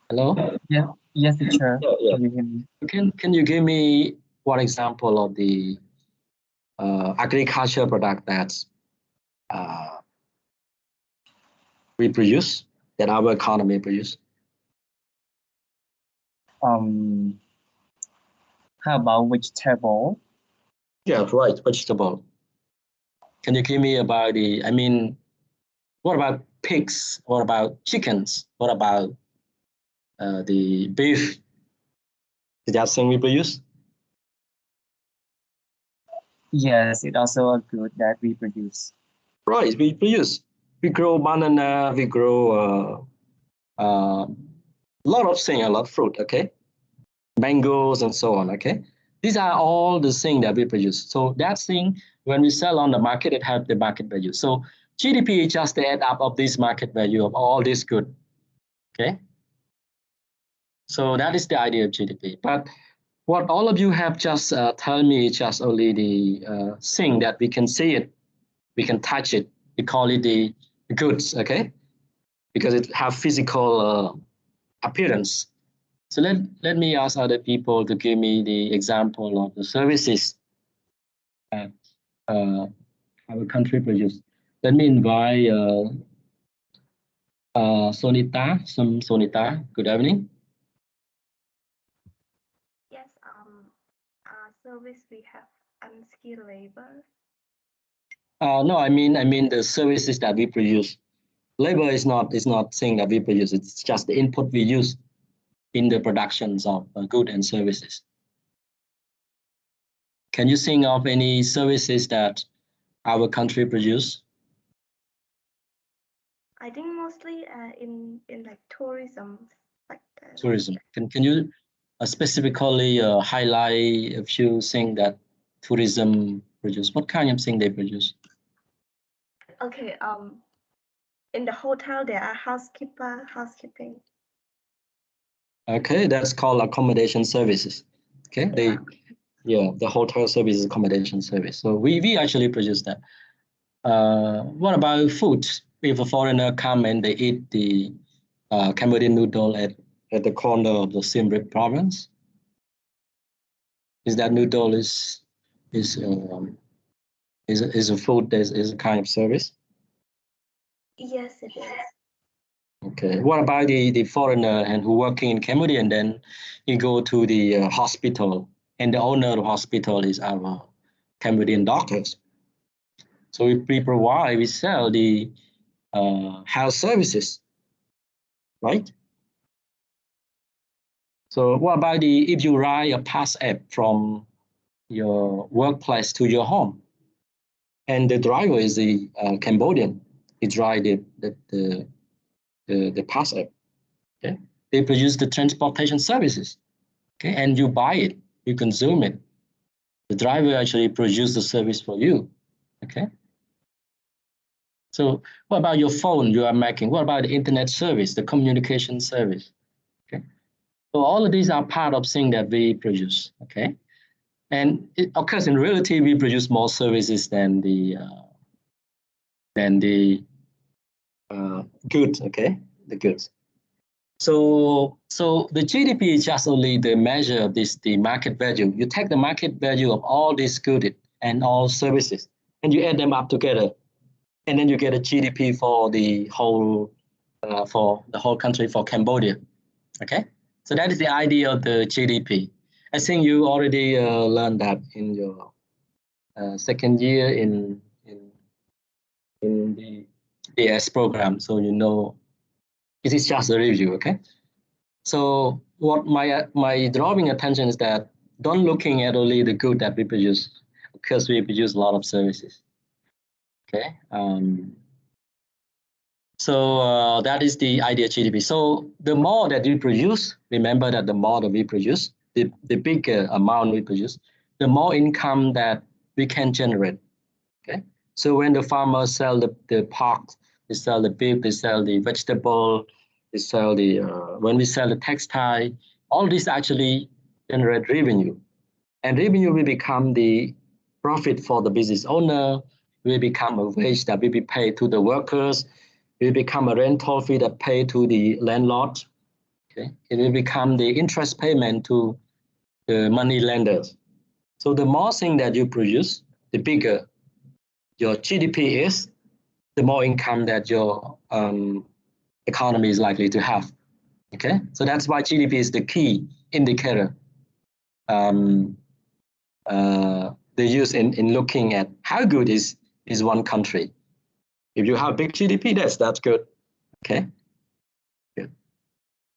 Hello? Yeah, yes, teacher. Yeah. Can you hear me? Can you give me one example of the agriculture product that we produce, that our economy produce? How about vegetable? Yeah, right, vegetable. Can you give me about what about pigs? What about chickens? What about the beef? Is that thing we produce? Yes, it also a good that we produce. Right, we produce. We grow banana, we grow a lot of things, a lot of fruit, okay? Mangoes and so on, okay? These are all the things that we produce. So that thing, when we sell on the market, it has the market value. So GDP is just the add up of this market value of all this good, okay? So that is the idea of GDP. But what all of you have just tell me is just only the thing that we can see it, we can touch it. We call it the goods, okay? Because it have physical appearance. So let me ask other people to give me the example of the services that our country produce. Let me invite Sonita. Sonita, good evening. Yes. Service we have unskilled labor. No, I mean the services that we produce. Labor is not thing that we produce. It's just the input we use in the productions of goods and services. Can you think of any services that our country produce? I think mostly in like tourism sector. Tourism. Can you specifically highlight a few things that tourism produce? What kind of thing they produce? Okay. In the hotel there are housekeeping. Okay, that's called accommodation services. Okay, the hotel service is accommodation service. So we actually produce that. What about food? If a foreigner come and they eat the Cambodian noodle at the corner of the Siem Reap province, is that noodle is a food that is a kind of service? Yes, it is. Okay. What about the foreigner and who working in Cambodia and then you go to the hospital and the owner of the hospital is our Cambodian doctors. So we sell the health services, right? So what about if you ride a pass app from your workplace to your home and the driver is the Cambodian, he drive the pass app, okay? They produce the transportation services, okay? And you buy it, you consume it. The driver actually produces the service for you. Okay. So what about your phone you are making? What about the internet service, the communication service? Okay. So all of these are part of things that we produce. Okay. And of course, in reality, we produce more services than the goods. Okay, the goods. So the GDP is just only the measure of the market value. You take the market value of all these goods and all services, and you add them up together, and then you get a GDP for the whole country, for Cambodia. Okay, so that is the idea of the GDP. I think you already learned that in your second year in the BS program, so you know it is just a review. Okay. So what my drawing attention is that don't looking at only the good that we produce, because we produce a lot of services. Okay. So that is the idea GDP. So the more that we produce, remember that the more that we produce, the bigger amount we produce, the more income that we can generate. Okay. So when the farmers sell the pork, they sell the beef, they sell the vegetable, they sell the when we sell the textile, all this actually generate revenue, and revenue will become the profit for the business owner, will become a wage that will be paid to the workers, will become a rental fee that pay to the landlord. Okay, it will become the interest payment to the money lenders. So the more thing that you produce, the bigger your GDP is, the more income that your economy is likely to have. Okay, so that's why GDP is the key indicator they use in looking at how good is one country. If you have big GDP, that's good. Okay, good.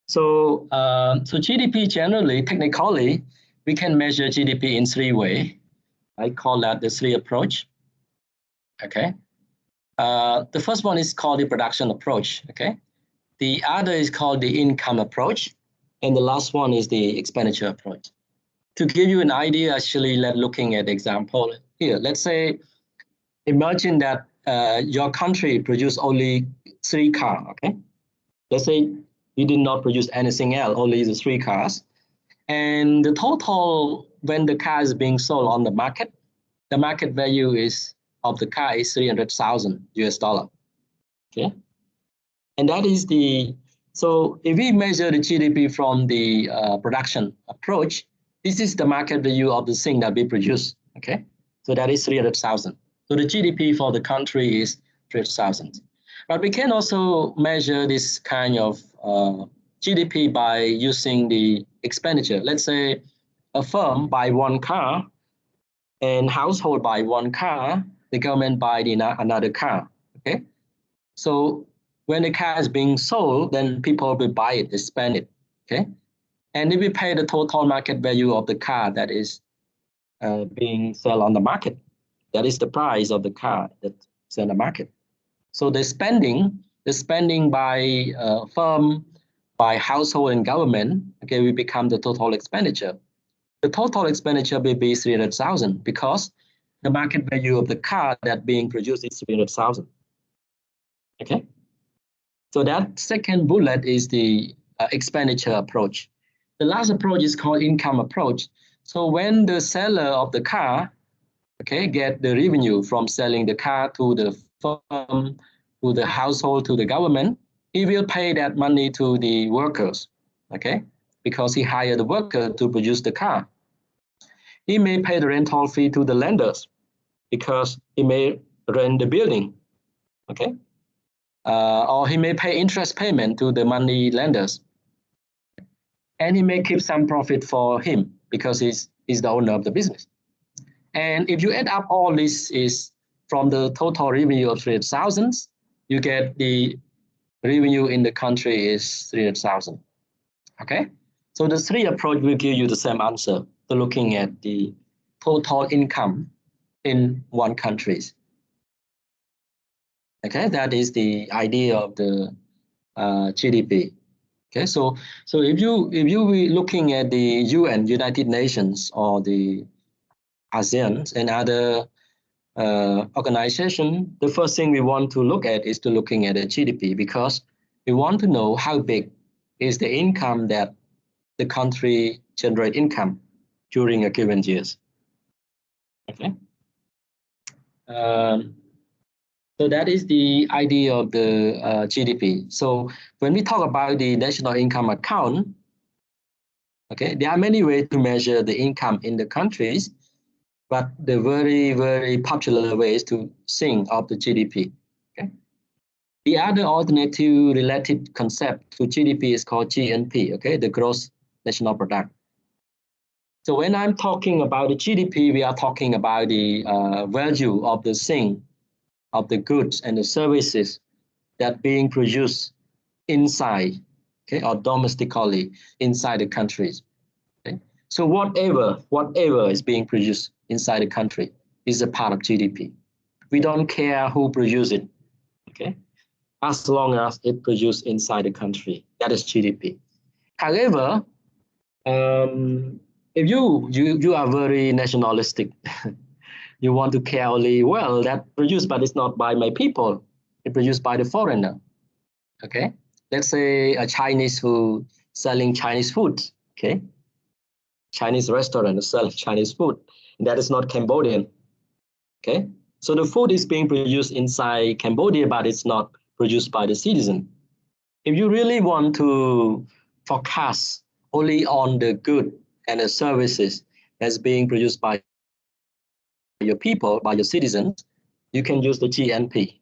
So GDP generally, technically, we can measure GDP in 3 ways. I call that the 3 approach. Okay. The first one is called the production approach. Okay. The other is called the income approach, and the last one is the expenditure approach. To give you an idea, actually, looking at example here. Let's say, imagine that your country produce only 3 cars. Okay. Let's say you did not produce anything else, only the 3 cars, and the total when the car is being sold on the market value is of the car is $300,000. Okay. And that is so if we measure the GDP from the production approach, this is the market value of the thing that we produce. Okay. So that is 300,000. So the GDP for the country is 300,000. But we can also measure this kind of GDP by using the expenditure. Let's say a firm buy 1 car, and household buy 1 car, the government buy another car. Okay. So when the car is being sold, then people will buy it, they spend it. Okay. And if we pay the total market value of the car that is being sold on the market, that is the price of the car that's in the market. So the spending by firm, by household and government, okay, will become the total expenditure. The total expenditure will be 300,000 because the market value of the car that being produced is 300,000. Okay. So that second bullet is the expenditure approach. The last approach is called income approach. So when the seller of the car, okay, get the revenue from selling the car to the firm, to the household, to the government, he will pay that money to the workers, okay, because he hired the worker to produce the car. He may pay the rental fee to the lenders because he may rent the building, okay, or he may pay interest payment to the money lenders, and he may keep some profit for him because he's the owner of the business. And if you add up all this is from the total revenue of 300,000, you get the revenue in the country is 300,000. Okay, so the 3 approach will give you the same answer. So looking at the total income in one country. Okay, that is the idea of the GDP. Okay, so if you be looking at the UN, United Nations, or the ASEAN and other organization, the first thing we want to look at is to looking at the GDP, because we want to know how big is the income that the country generate income during a given years. Okay. So that is the idea of the GDP. So when we talk about the national income account, okay, there are many ways to measure the income in the countries, but the very, very popular way is to think of the GDP. Okay. The other alternative related concept to GDP is called GNP, okay, the gross national product. So when I'm talking about the GDP, we are talking about the value of the thing, of the goods and the services that being produced inside, okay, or domestically inside the countries. Okay? So whatever is being produced inside the country is a part of GDP. We don't care who produce it, okay, as long as it produced inside the country. That is GDP. However, if you are very nationalistic, you want to care only, well, that produced, but it's not by my people. It's produced by the foreigner. Okay, let's say a Chinese who selling Chinese food. Okay, Chinese restaurant selling Chinese food. That is not Cambodian. Okay, so the food is being produced inside Cambodia, but it's not produced by the citizen. If you really want to focus only on the good and the services that's being produced by your people, by your citizens, you can use the GNP.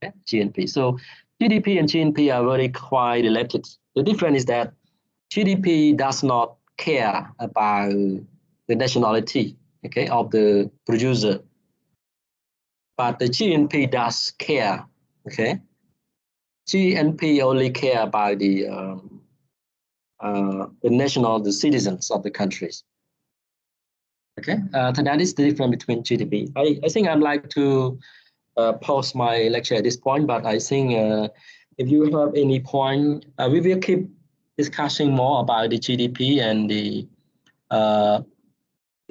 Okay? GNP. So GDP and GNP are very quite related. The difference is that GDP does not care about the nationality, okay, of the producer, but the GNP does care. Okay, GNP only care about the the citizens of the countries. Okay, so that is the difference between GDP. I think I'd like to pause my lecture at this point, but I think if you have any point, we will keep discussing more about the GDP and the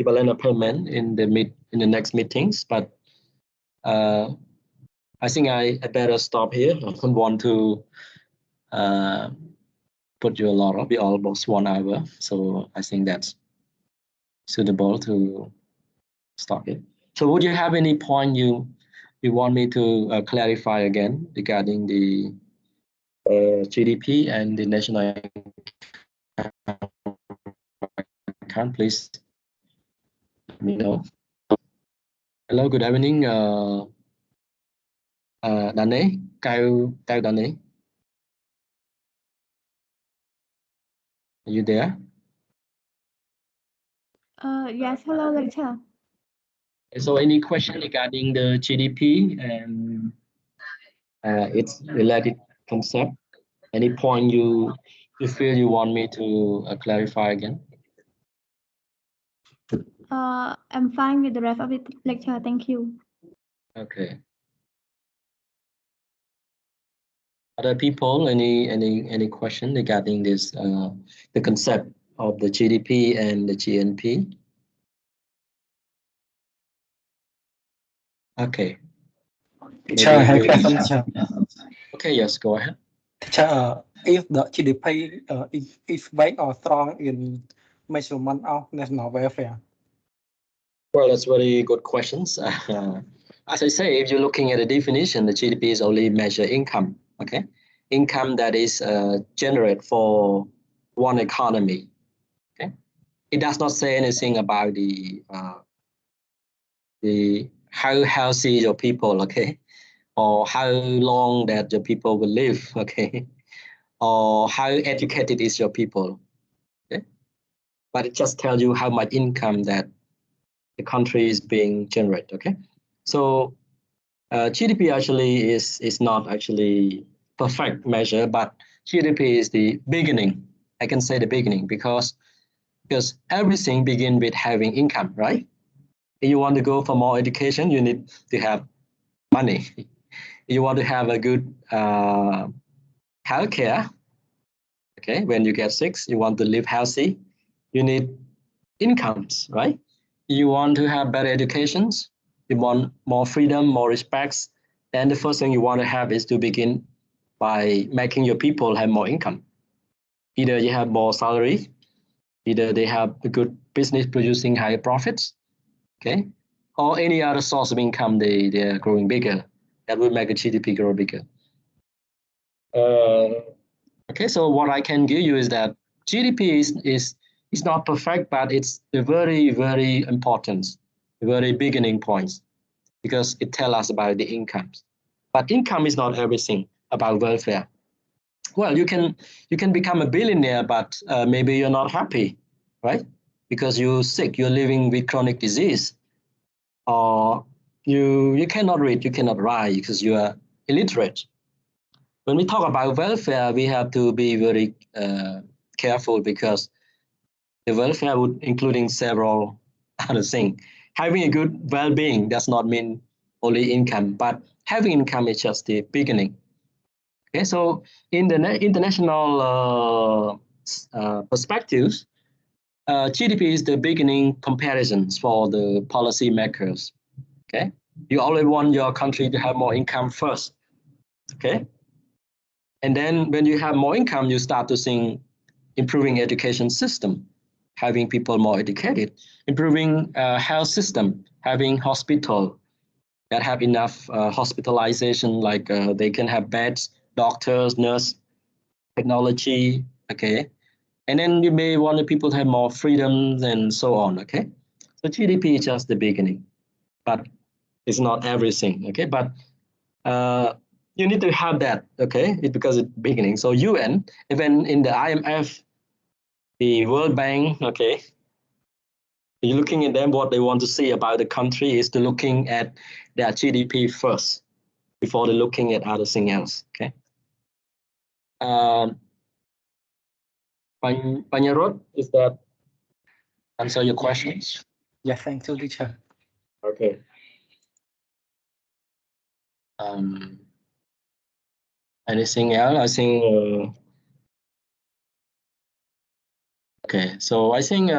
balance of payment in the next meetings. But I think I better stop here. I don't want to put you a lot of, almost 1 hour. So I think that's suitable to stop it. So would you have any point you want me to clarify again regarding the GDP and the national account, please let me know. Hello, good evening, Dane, Cao Dane. Are you there? Yes, hello, lecturer. So any question regarding the GDP and its related concept? Any point you feel you want me to clarify again? I'm fine with the rest of it, lecture. Thank you. Okay. Other people, any question regarding this the concept of the GDP and the GNP? Okay. Teacher, I have a question, teacher. Okay, yes, go ahead. Teacher, if the GDP is weak or strong in measurement of national welfare? Well, that's very good questions. As I say, if you're looking at the definition, the GDP is only measure income, okay? Income that is generated for one economy, okay? It does not say anything about the how healthy your people, okay? Or how long that your people will live, okay? Or how educated is your people, okay? But it just tells you how much income that the country is being generated, okay? So GDP actually is not actually perfect measure, but GDP is the beginning. I can say the beginning because everything begins with having income, right? If you want to go for more education, you need to have money. If you want to have a good healthcare, okay, when you get sick, you want to live healthy, you need incomes, right? you want to have better educations, you want more freedom, more respects, then the first thing you want to have is to begin by making your people have more income. Either you have more salary, either they have a good business producing higher profits, okay, or any other source of income they are growing bigger. That will make the GDP grow bigger. Okay, so what I can give you is that GDP is not perfect, but it's a very, very important, very beginning points, because it tells us about the incomes. But income is not everything about welfare. Well, you can become a billionaire, but maybe you're not happy, right? Because you're sick, you're living with chronic disease, or you cannot read, you cannot write because you are illiterate. When we talk about welfare, we have to be very careful, because the welfare would including several other things. Having a good well-being does not mean only income, but having income is just the beginning. Okay, so in the international perspectives, GDP is the beginning comparisons for the policymakers. Okay, you always want your country to have more income first. Okay, and then when you have more income, you start to think improving education system, having people more educated, improving health system, having hospital that have enough hospitalization, like they can have beds, doctors, nurse, technology, okay? And then you may want the people to have more freedoms and so on, okay? So GDP is just the beginning, but it's not everything, okay? But you need to have that, okay? Because it's beginning. So UN, even in the IMF, the World Bank, okay? You're looking at them, what they want to see about the country is to looking at their GDP first before they're looking at other thing else, okay? Panyarot, is that answer your questions? Yeah, thank you, teacher. Okay. Anything else? I think. Okay, so I think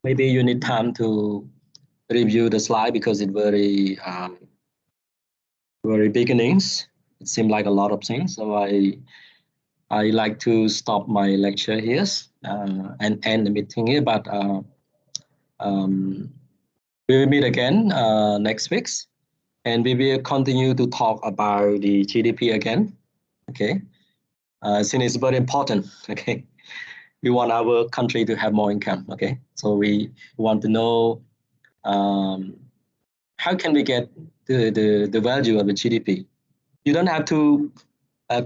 maybe you need time to review the slide, because it's very very beginnings. It seemed like a lot of things. So I like to stop my lecture here and end the meeting here. But we will meet again next week, and we will continue to talk about the GDP again. Okay, since it's very important. Okay, we want our country to have more income. Okay, so we want to know how can we get the value of the GDP. You don't have to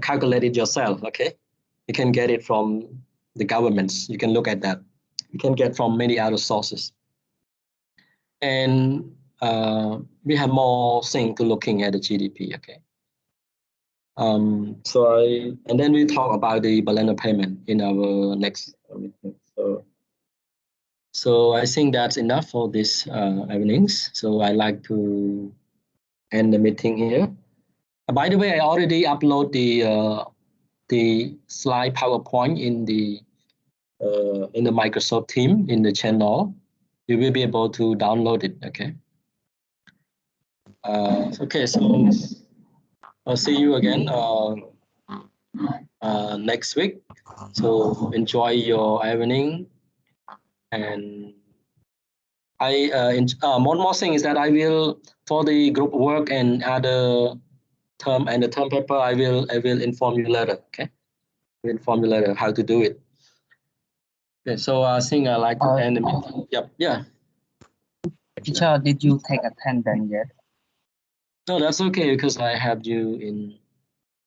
calculate it yourself. Okay, you can get it from the governments. You can look at that. You can get from many other sources. And we have more things to looking at the GDP. Okay. And then we talk about the balance payment in our next meeting. So I think that's enough for this evenings. So I like to end the meeting here. By the way, I already upload the slide PowerPoint in the Microsoft team in the channel. You will be able to download it. Okay. Okay. So I'll see you again next week. So enjoy your evening. And one more thing is that I will, for the group work and other term and the term paper, I will inform you later. Okay, I will inform you later how to do it. Okay, so I think I like to end the meeting. Yep. Yeah. Teacher, did you take attendance yet? No, that's okay, because I have you in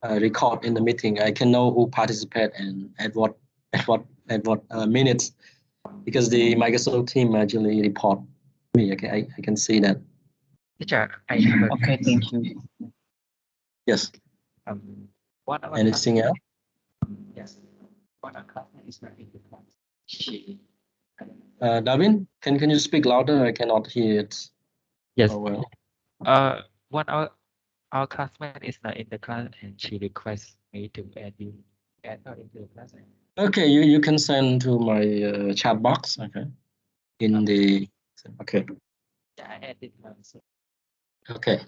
record in the meeting. I can know who participate and at what minutes, because the Microsoft team actually report me. Okay, I can see that. Teacher, I have a Okay, thank you. Yes. one of our Anything else? yes, one of our classmate is not in the class. She Darwin, can you speak louder? I cannot hear it. yes. Oh, well. One of our classmate is not in the class, and she requests me to add her into the class. Okay, you can send to my chat box. Okay, in the Okay. Yeah, I added also. Okay.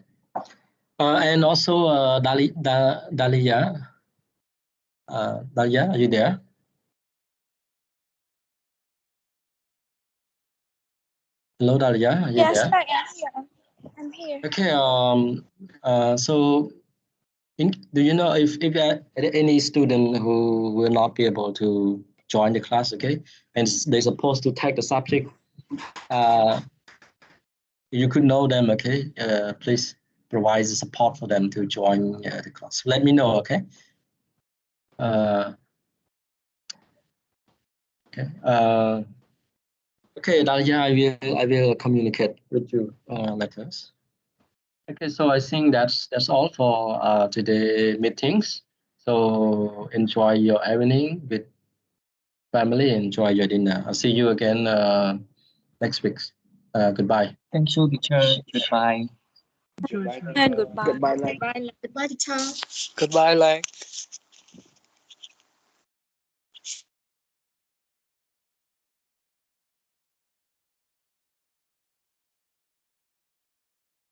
And also Dalia. Dalia, are you there? Hello, Dalia. Are you Yes, there? I am here. I'm here. Okay. So, do you know if any student who will not be able to join the class, okay, and they're supposed to take the subject, you could know them, okay? Please provide the support for them to join the class. Let me know, okay? Okay. Okay, Dalia, I will communicate with you later. Okay, so I think that's all for today meetings. So enjoy your evening with family. Enjoy your dinner. I'll see you again next week. Goodbye. Thank you, teacher. Goodbye. Goodbye. And goodbye. Goodbye, Lang. Goodbye, teacher. Goodbye, Lang.